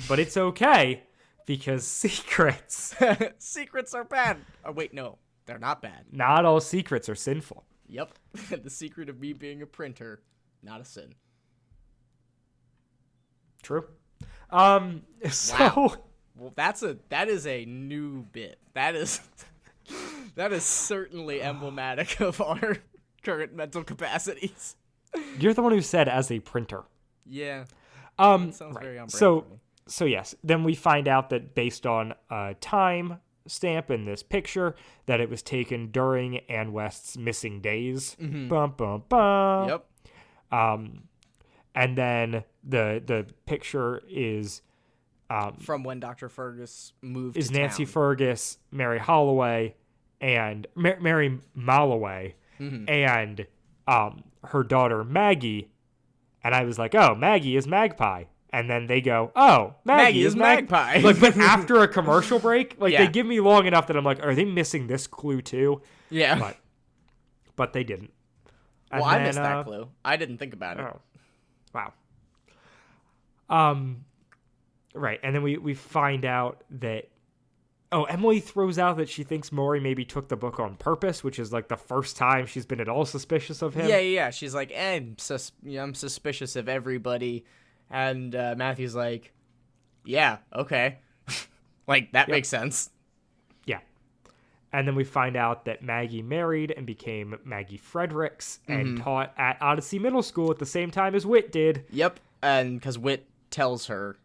But it's okay, because secrets. Secrets are bad. Oh, wait, no. They're not bad. Not all secrets are sinful. Yep. The secret of me being a printer, not a sin. True. So... Wow. Well, that is a new bit. That is certainly emblematic of our current mental capacities. You're the one who said as a printer. Yeah. That sounds very on brand for me. So yes, then we find out that based on a time stamp in this picture, that it was taken during Ann West's missing days. Mm-hmm. Bum, bum, bum. Yep. And then the picture is From when Dr. Fergus moved is to Nancy town. Fergus, Mary Holloway, and Mary Malloway, and her daughter Maggie. And I was like, oh, Maggie is Magpie. And then they go, oh, Maggie is Magpie. Like, but after a commercial break, like Yeah. they give me long enough that I'm like, are they missing this clue too? Yeah. But they didn't. And Well, I then, missed that clue. I didn't think about it. Oh, wow. Right, and then we find out that Emily throws out that she thinks Maury maybe took the book on purpose, which is like the first time she's been at all suspicious of him. Yeah. She's like, I'm suspicious of everybody. And Matthew's like, yeah, okay. Like, that makes sense. Yeah. And then we find out that Maggie married and became Maggie Fredericks and taught at Odyssey Middle School at the same time as Whit did. Yep. And because Whit tells her...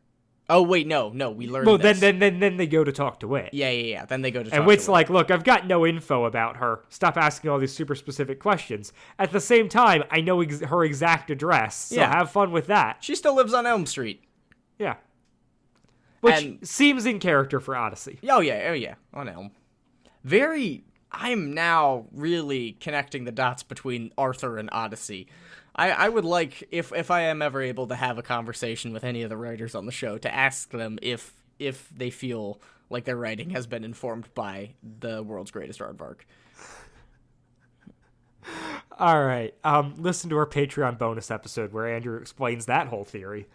Oh, wait, no, we learned this. Then they go to talk to Whit. Yeah. Then they go to talk to Whit. And Whit's like, look, I've got no info about her. Stop asking all these super specific questions. At the same time, I know her exact address, so have fun with that. She still lives on Elm Street. Yeah. Which seems in character for Odyssey. Oh, yeah, on Elm. I'm now really connecting the dots between Arthur and Odyssey. I would like, if I am ever able to have a conversation with any of the writers on the show, to ask them if they feel like their writing has been informed by the world's greatest aardvark. All right. Listen to our Patreon bonus episode where Andrew explains that whole theory.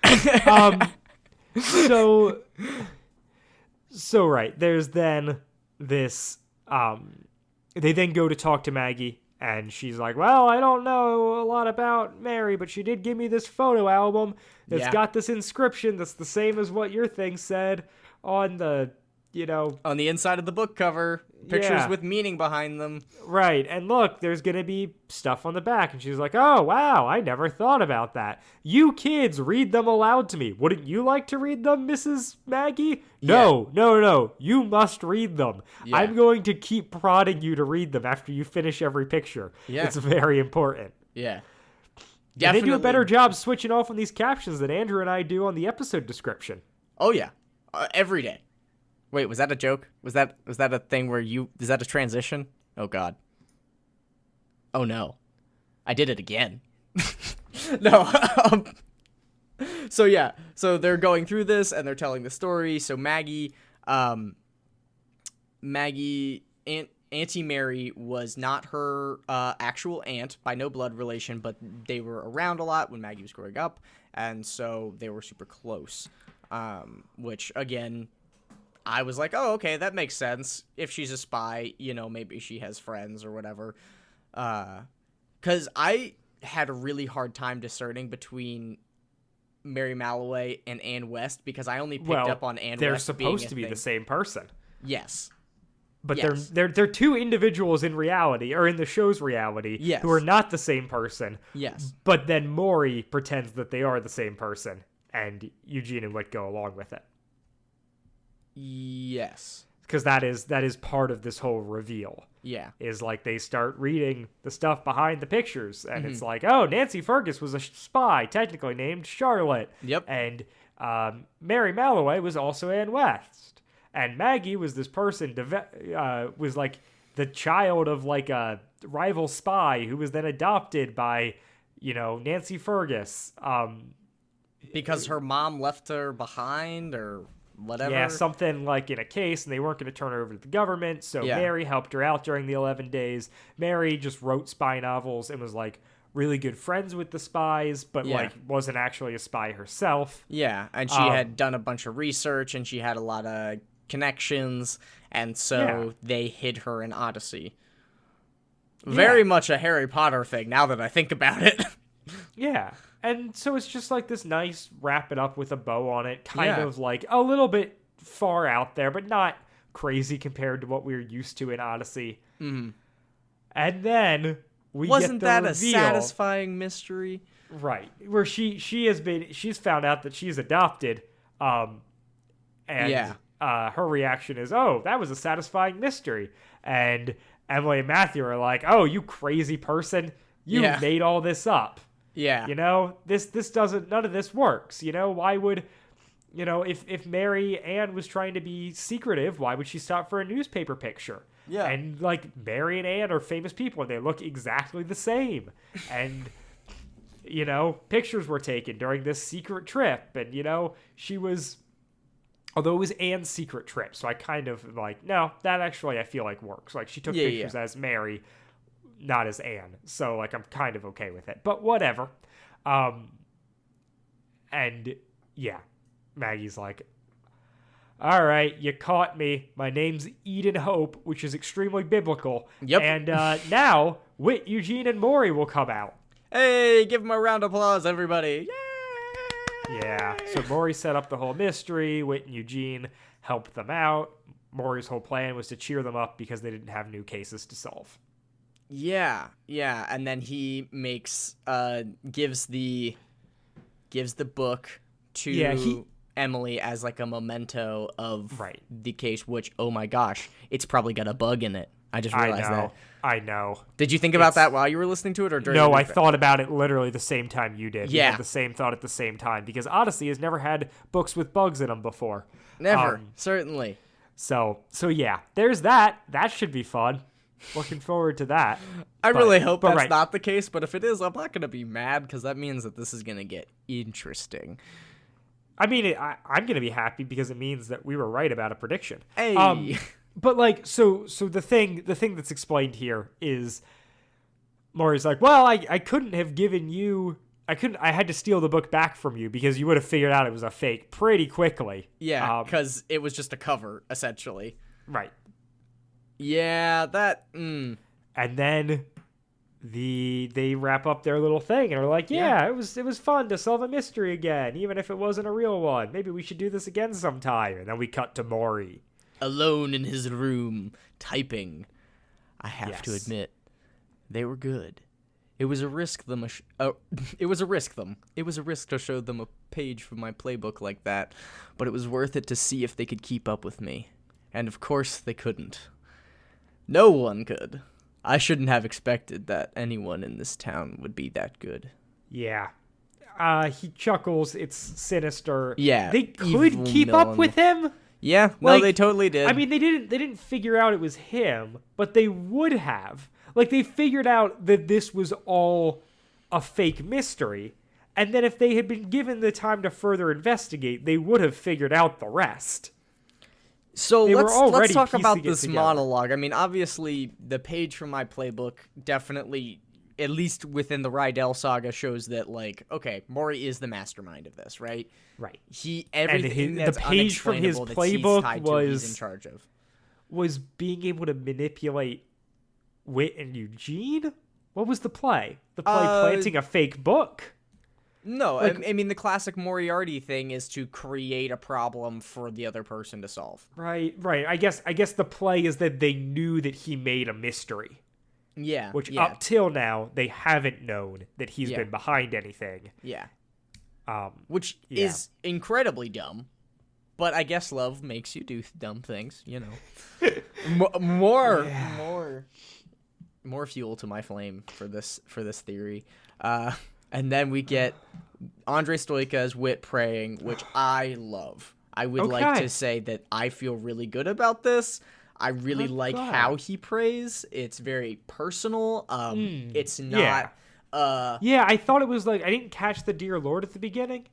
So right, there's then this, they then go to talk to Maggie, and she's like, well, I don't know a lot about Mary, but she did give me this photo album that's got this inscription that's the same as what your thing said on the, on the inside of the book cover, pictures with meaning behind them. Right, and look, there's going to be stuff on the back. And she's like, oh, wow, I never thought about that. You kids, read them aloud to me. Wouldn't you like to read them, Mrs. Maggie? No, you must read them. Yeah. I'm going to keep prodding you to read them after you finish every picture. Yeah. It's very important. Yeah. Definitely. And they do a better job switching off on these captions than Andrew and I do on the episode description. Oh, yeah. Every day. Wait, was that a joke? Was that a thing where is that a transition? Oh, God. Oh, no. I did it again. No. So they're going through this, and they're telling the story. So Maggie, Auntie Mary was not her actual aunt by no blood relation, but they were around a lot when Maggie was growing up, and so they were super close, which, again... I was like, oh, okay, that makes sense. If she's a spy, maybe she has friends or whatever. Because I had a really hard time discerning between Mary Malloway and Ann West because I only picked up on Ann West. They're supposed to be the same person. Yes. But they're two individuals in reality, or in the show's reality, who are not the same person. Yes. But then Maury pretends that they are the same person, and Eugene and Whit go along with it. Yes. Because that is part of this whole reveal. Yeah. Is like they start reading the stuff behind the pictures, and it's like, oh, Nancy Fergus was a spy, technically named Charlotte. Yep. And Mary Malloway was also Ann West. And Maggie was this person, was like the child of like a rival spy who was then adopted by, Nancy Fergus. Because her mom left her behind, or... whatever. Yeah, something like in a case, and they weren't going to turn her over to the government, so Mary helped her out during the 11 days. Mary just wrote spy novels and was, like, really good friends with the spies, but, like, wasn't actually a spy herself. Yeah, and she had done a bunch of research, and she had a lot of connections, and so they hid her in Odyssey. Very much a Harry Potter thing, now that I think about it. Yeah. And so it's just like this nice wrap it up with a bow on it, kind of like a little bit far out there, but not crazy compared to what we were used to in Odyssey. Mm-hmm. And then we Wasn't get the that reveal, a satisfying mystery? Right. Where she's found out that she's adopted, and her reaction is, oh, that was a satisfying mystery. And Emily and Matthew are like, oh, you crazy person, you made all this up. Yeah. This doesn't, none of this works. Why would, if Mary Ann was trying to be secretive, why would she stop for a newspaper picture? Yeah. And like Mary and Ann are famous people and they look exactly the same. And, pictures were taken during this secret trip. And, she was, although it was Ann's secret trip. So I kind of like, no, that actually I feel like works. Like she took pictures as Mary, not as Anne. So, like, I'm kind of okay with it. But whatever. And, yeah. Maggie's like, all right, you caught me. My name's Eden Hope, which is extremely biblical. Yep. And now, Wit, Eugene, and Maury will come out. Hey, give him a round of applause, everybody. Yay! Yeah, so Maury set up the whole mystery. Wit and Eugene helped them out. Maury's whole plan was to cheer them up because they didn't have new cases to solve. Yeah, and then he gives the book to Emily as like a memento of the case, which, oh my gosh, it's probably got a bug in it. I just realized that. I know. Did you think about that while you were listening to it, or during No, I thought about it literally the same time you did. Yeah. We had the same thought at the same time, because Odyssey has never had books with bugs in them before. Never, certainly. So yeah, there's that. That should be fun. Looking forward to that. I really hope that's not the case, but if it is, I'm not going to be mad, because that means that this is going to get interesting. I mean, I'm going to be happy because it means that we were right about a prediction. Hey. But like, so the thing that's explained here is Maury's like, well, I couldn't have given you, I had to steal the book back from you because you would have figured out it was a fake pretty quickly. Yeah, because it was just a cover, essentially. Right. Yeah, that. And then they wrap up their little thing and are like, yeah, it was fun to solve a mystery again, even if it wasn't a real one. Maybe we should do this again sometime. And then we cut to Maury. Alone in his room, typing. I have to admit, they were good. It was a risk it was a risk to show them a page from my playbook like that, but it was worth it to see if they could keep up with me. And of course they couldn't. No one could. I shouldn't have expected that anyone in this town would be that good. Yeah. He chuckles. It's sinister. Yeah. They could keep up with him. Yeah, no, they totally did. I mean, they didn't figure out it was him, but they would have. Like, they figured out that this was all a fake mystery, and then if they had been given the time to further investigate, they would have figured out the rest. So let's talk about this monologue. I mean, obviously, the page from my playbook definitely, at least within the Rydell Saga, shows that, like, okay, Maury is the mastermind of this, right? Right. Everything that's the page from his playbook he's in charge of. Was being able to manipulate Wit and Eugene? What was the play? The play planting a fake book? No, like, I mean, the classic Moriarty thing is to create a problem for the other person to solve. Right. I guess the play is that they knew that he made a mystery. Yeah. Which up till now, they haven't known that he's been behind anything. Yeah. Which is incredibly dumb. But I guess love makes you do dumb things, you know. More fuel to my flame for this theory. And then we get Andre Stoika's Wit praying, which I love. I would like to say that I feel really good about this. I really like how he prays. It's very personal. It's not... I thought it was like... I didn't catch the Dear Lord at the beginning.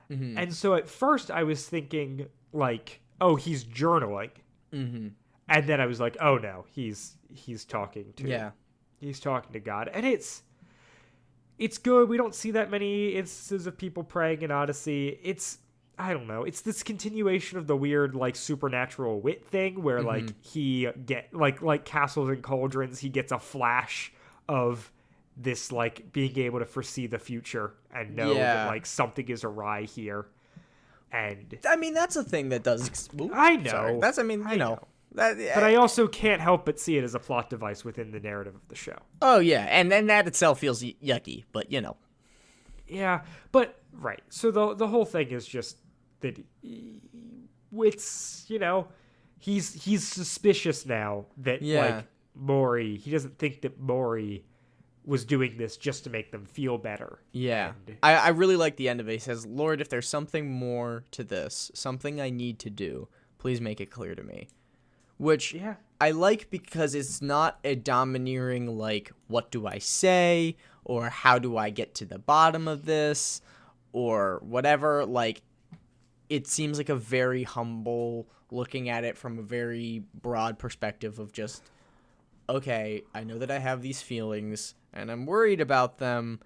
Mm-hmm. And so at first I was thinking, like, oh, he's journaling. Mm-hmm. And then I was like, oh, no, he's talking to... Yeah. He's talking to God. And it's good. We don't see that many instances of people praying in Odyssey. I don't know. It's this continuation of the weird, like, supernatural wit thing where, like, he like Castles and Cauldrons, he gets a flash of this, like, being able to foresee the future and know that, like, something is awry here. And I mean, that's a thing that does... I know. Sorry. That's, I mean, you know. But I also can't help but see it as a plot device within the narrative of the show. Oh, yeah. And then that itself feels yucky, but, you know. Yeah, but, right. So the whole thing is just that it's, you know, he's suspicious now that, like, Maury, he doesn't think that Maury was doing this just to make them feel better. Yeah. I really like the end of it. He says, Lord, if there's something more to this, something I need to do, please make it clear to me. Which I like because it's not a domineering, like, what do I say? Or how do I get to the bottom of this? Or whatever. Like, it seems like a very humble, looking at it from a very broad perspective of just, okay, I know that I have these feelings, and I'm worried about them,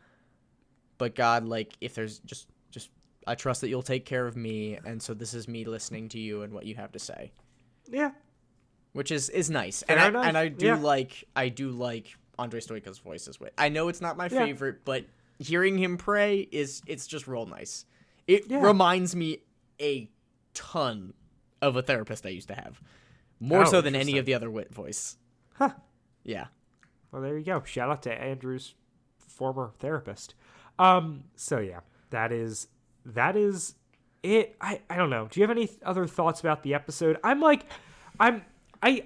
but God, like, if there's just I trust that you'll take care of me, and so this is me listening to you and what you have to say. Yeah. Which is nice. Fair And enough. I do like Andre Stoika's voice as well. I know it's not my favorite, but hearing him pray it's just real nice. It reminds me a ton of a therapist I used to have. More so than any of the other Wit voice. Huh. Yeah. Well, there you go. Shout out to Andrew's former therapist. So yeah, that is it. I don't know. Do you have any other thoughts about the episode? I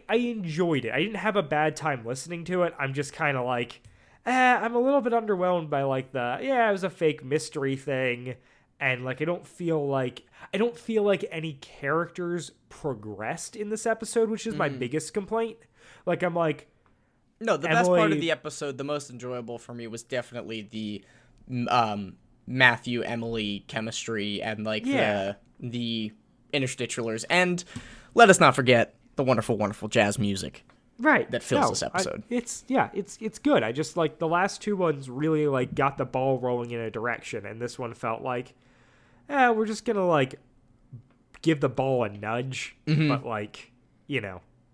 enjoyed it. I didn't have a bad time listening to it. I'm just kind of like, I'm a little bit underwhelmed by like it was a fake mystery thing. And like I don't feel like any characters progressed in this episode, which is my biggest complaint. Like I'm like, no, the best part of the episode, the most enjoyable for me was definitely the Matthew Emily chemistry and like the interstitialers, and let us not forget the wonderful, wonderful jazz music. Right. That fills this episode. It's good. I just like the last two ones really like got the ball rolling in a direction, and this one felt like, we're just gonna like give the ball a nudge, but like,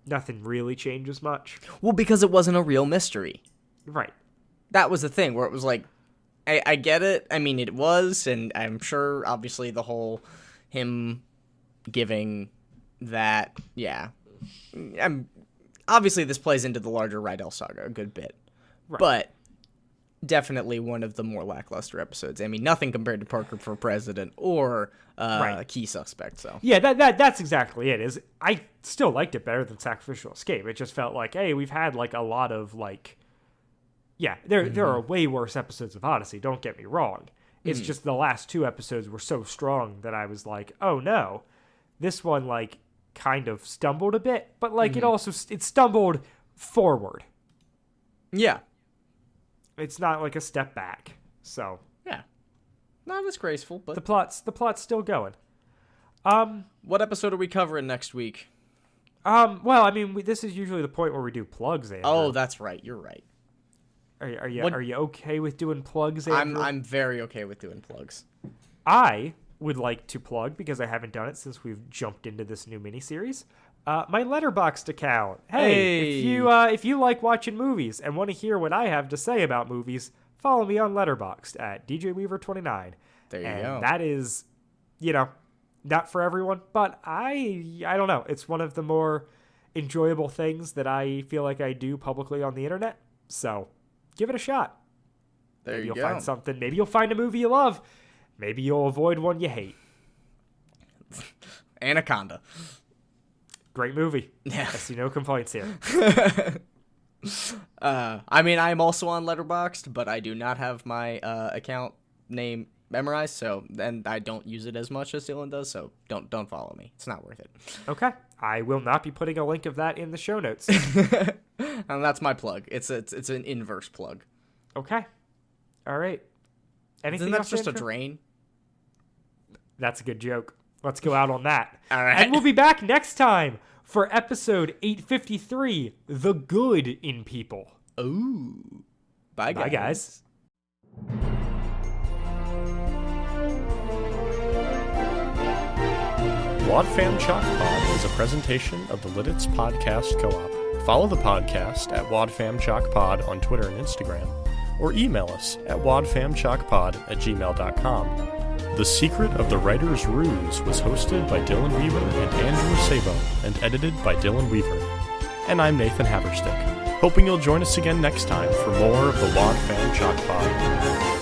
nothing really changes much. Well, because it wasn't a real mystery. Right. That was the thing where it was like, I get it. I mean, it was, and I'm sure obviously the whole him giving that, obviously this plays into the larger Rydell Saga a good bit. Right. But definitely one of the more lackluster episodes. I mean, nothing compared to Parker for President or Key Suspect. So yeah, that's exactly it. I still liked it better than Sacrificial Escape. It just felt like, hey, we've had like a lot of like, there are way worse episodes of Odyssey. Don't get me wrong. It's just the last two episodes were so strong that I was like, oh no, this one like kind of stumbled a bit, but like it stumbled forward. Yeah. It's not like a step back. So yeah, not as graceful, but the plot's still going. What episode are we covering next week? Well, I mean, this is usually the point where we do plugs, Andrew. Oh, that's right. You're right. Are you okay with doing plugs, Andrew? I'm very okay with doing plugs. I would like to plug, because I haven't done it since we've jumped into this new miniseries, my Letterboxd account. Hey, if you like watching movies and want to hear what I have to say about movies, follow me on Letterboxd at DJWeaver29. There you go. That is, not for everyone, but I don't know. It's one of the more enjoyable things that I feel like I do publicly on the internet. So give it a shot. Maybe you'll find something. Maybe you'll find a movie you love. Maybe you'll avoid one you hate. Anaconda. Great movie. Yeah. I see no complaints here. I mean, I'm also on Letterboxd, but I do not have my account name memorized, and I don't use it as much as Dylan does, so don't follow me. It's not worth it. Okay. I will not be putting a link of that in the show notes. And that's my plug. It's an inverse plug. Okay. All right. Anything Isn't that else, just Andrew? a drain? That's a good joke. Let's go out on that. All right. And we'll be back next time for episode 853, The Good in People. Ooh. Bye, guys. Bye, guys. WadFam Chalk Pod is a presentation of the Lidditz Podcast Co-op. Follow the podcast at WadFam Chalk Pod on Twitter and Instagram, or email us at wadfamchalkpod@gmail.com. The Secret of the Writer's Ruse was hosted by Dylan Weaver and Andrew Sabo and edited by Dylan Weaver. And I'm Nathan Haverstick, hoping you'll join us again next time for more of the WadFam Chalk Pod.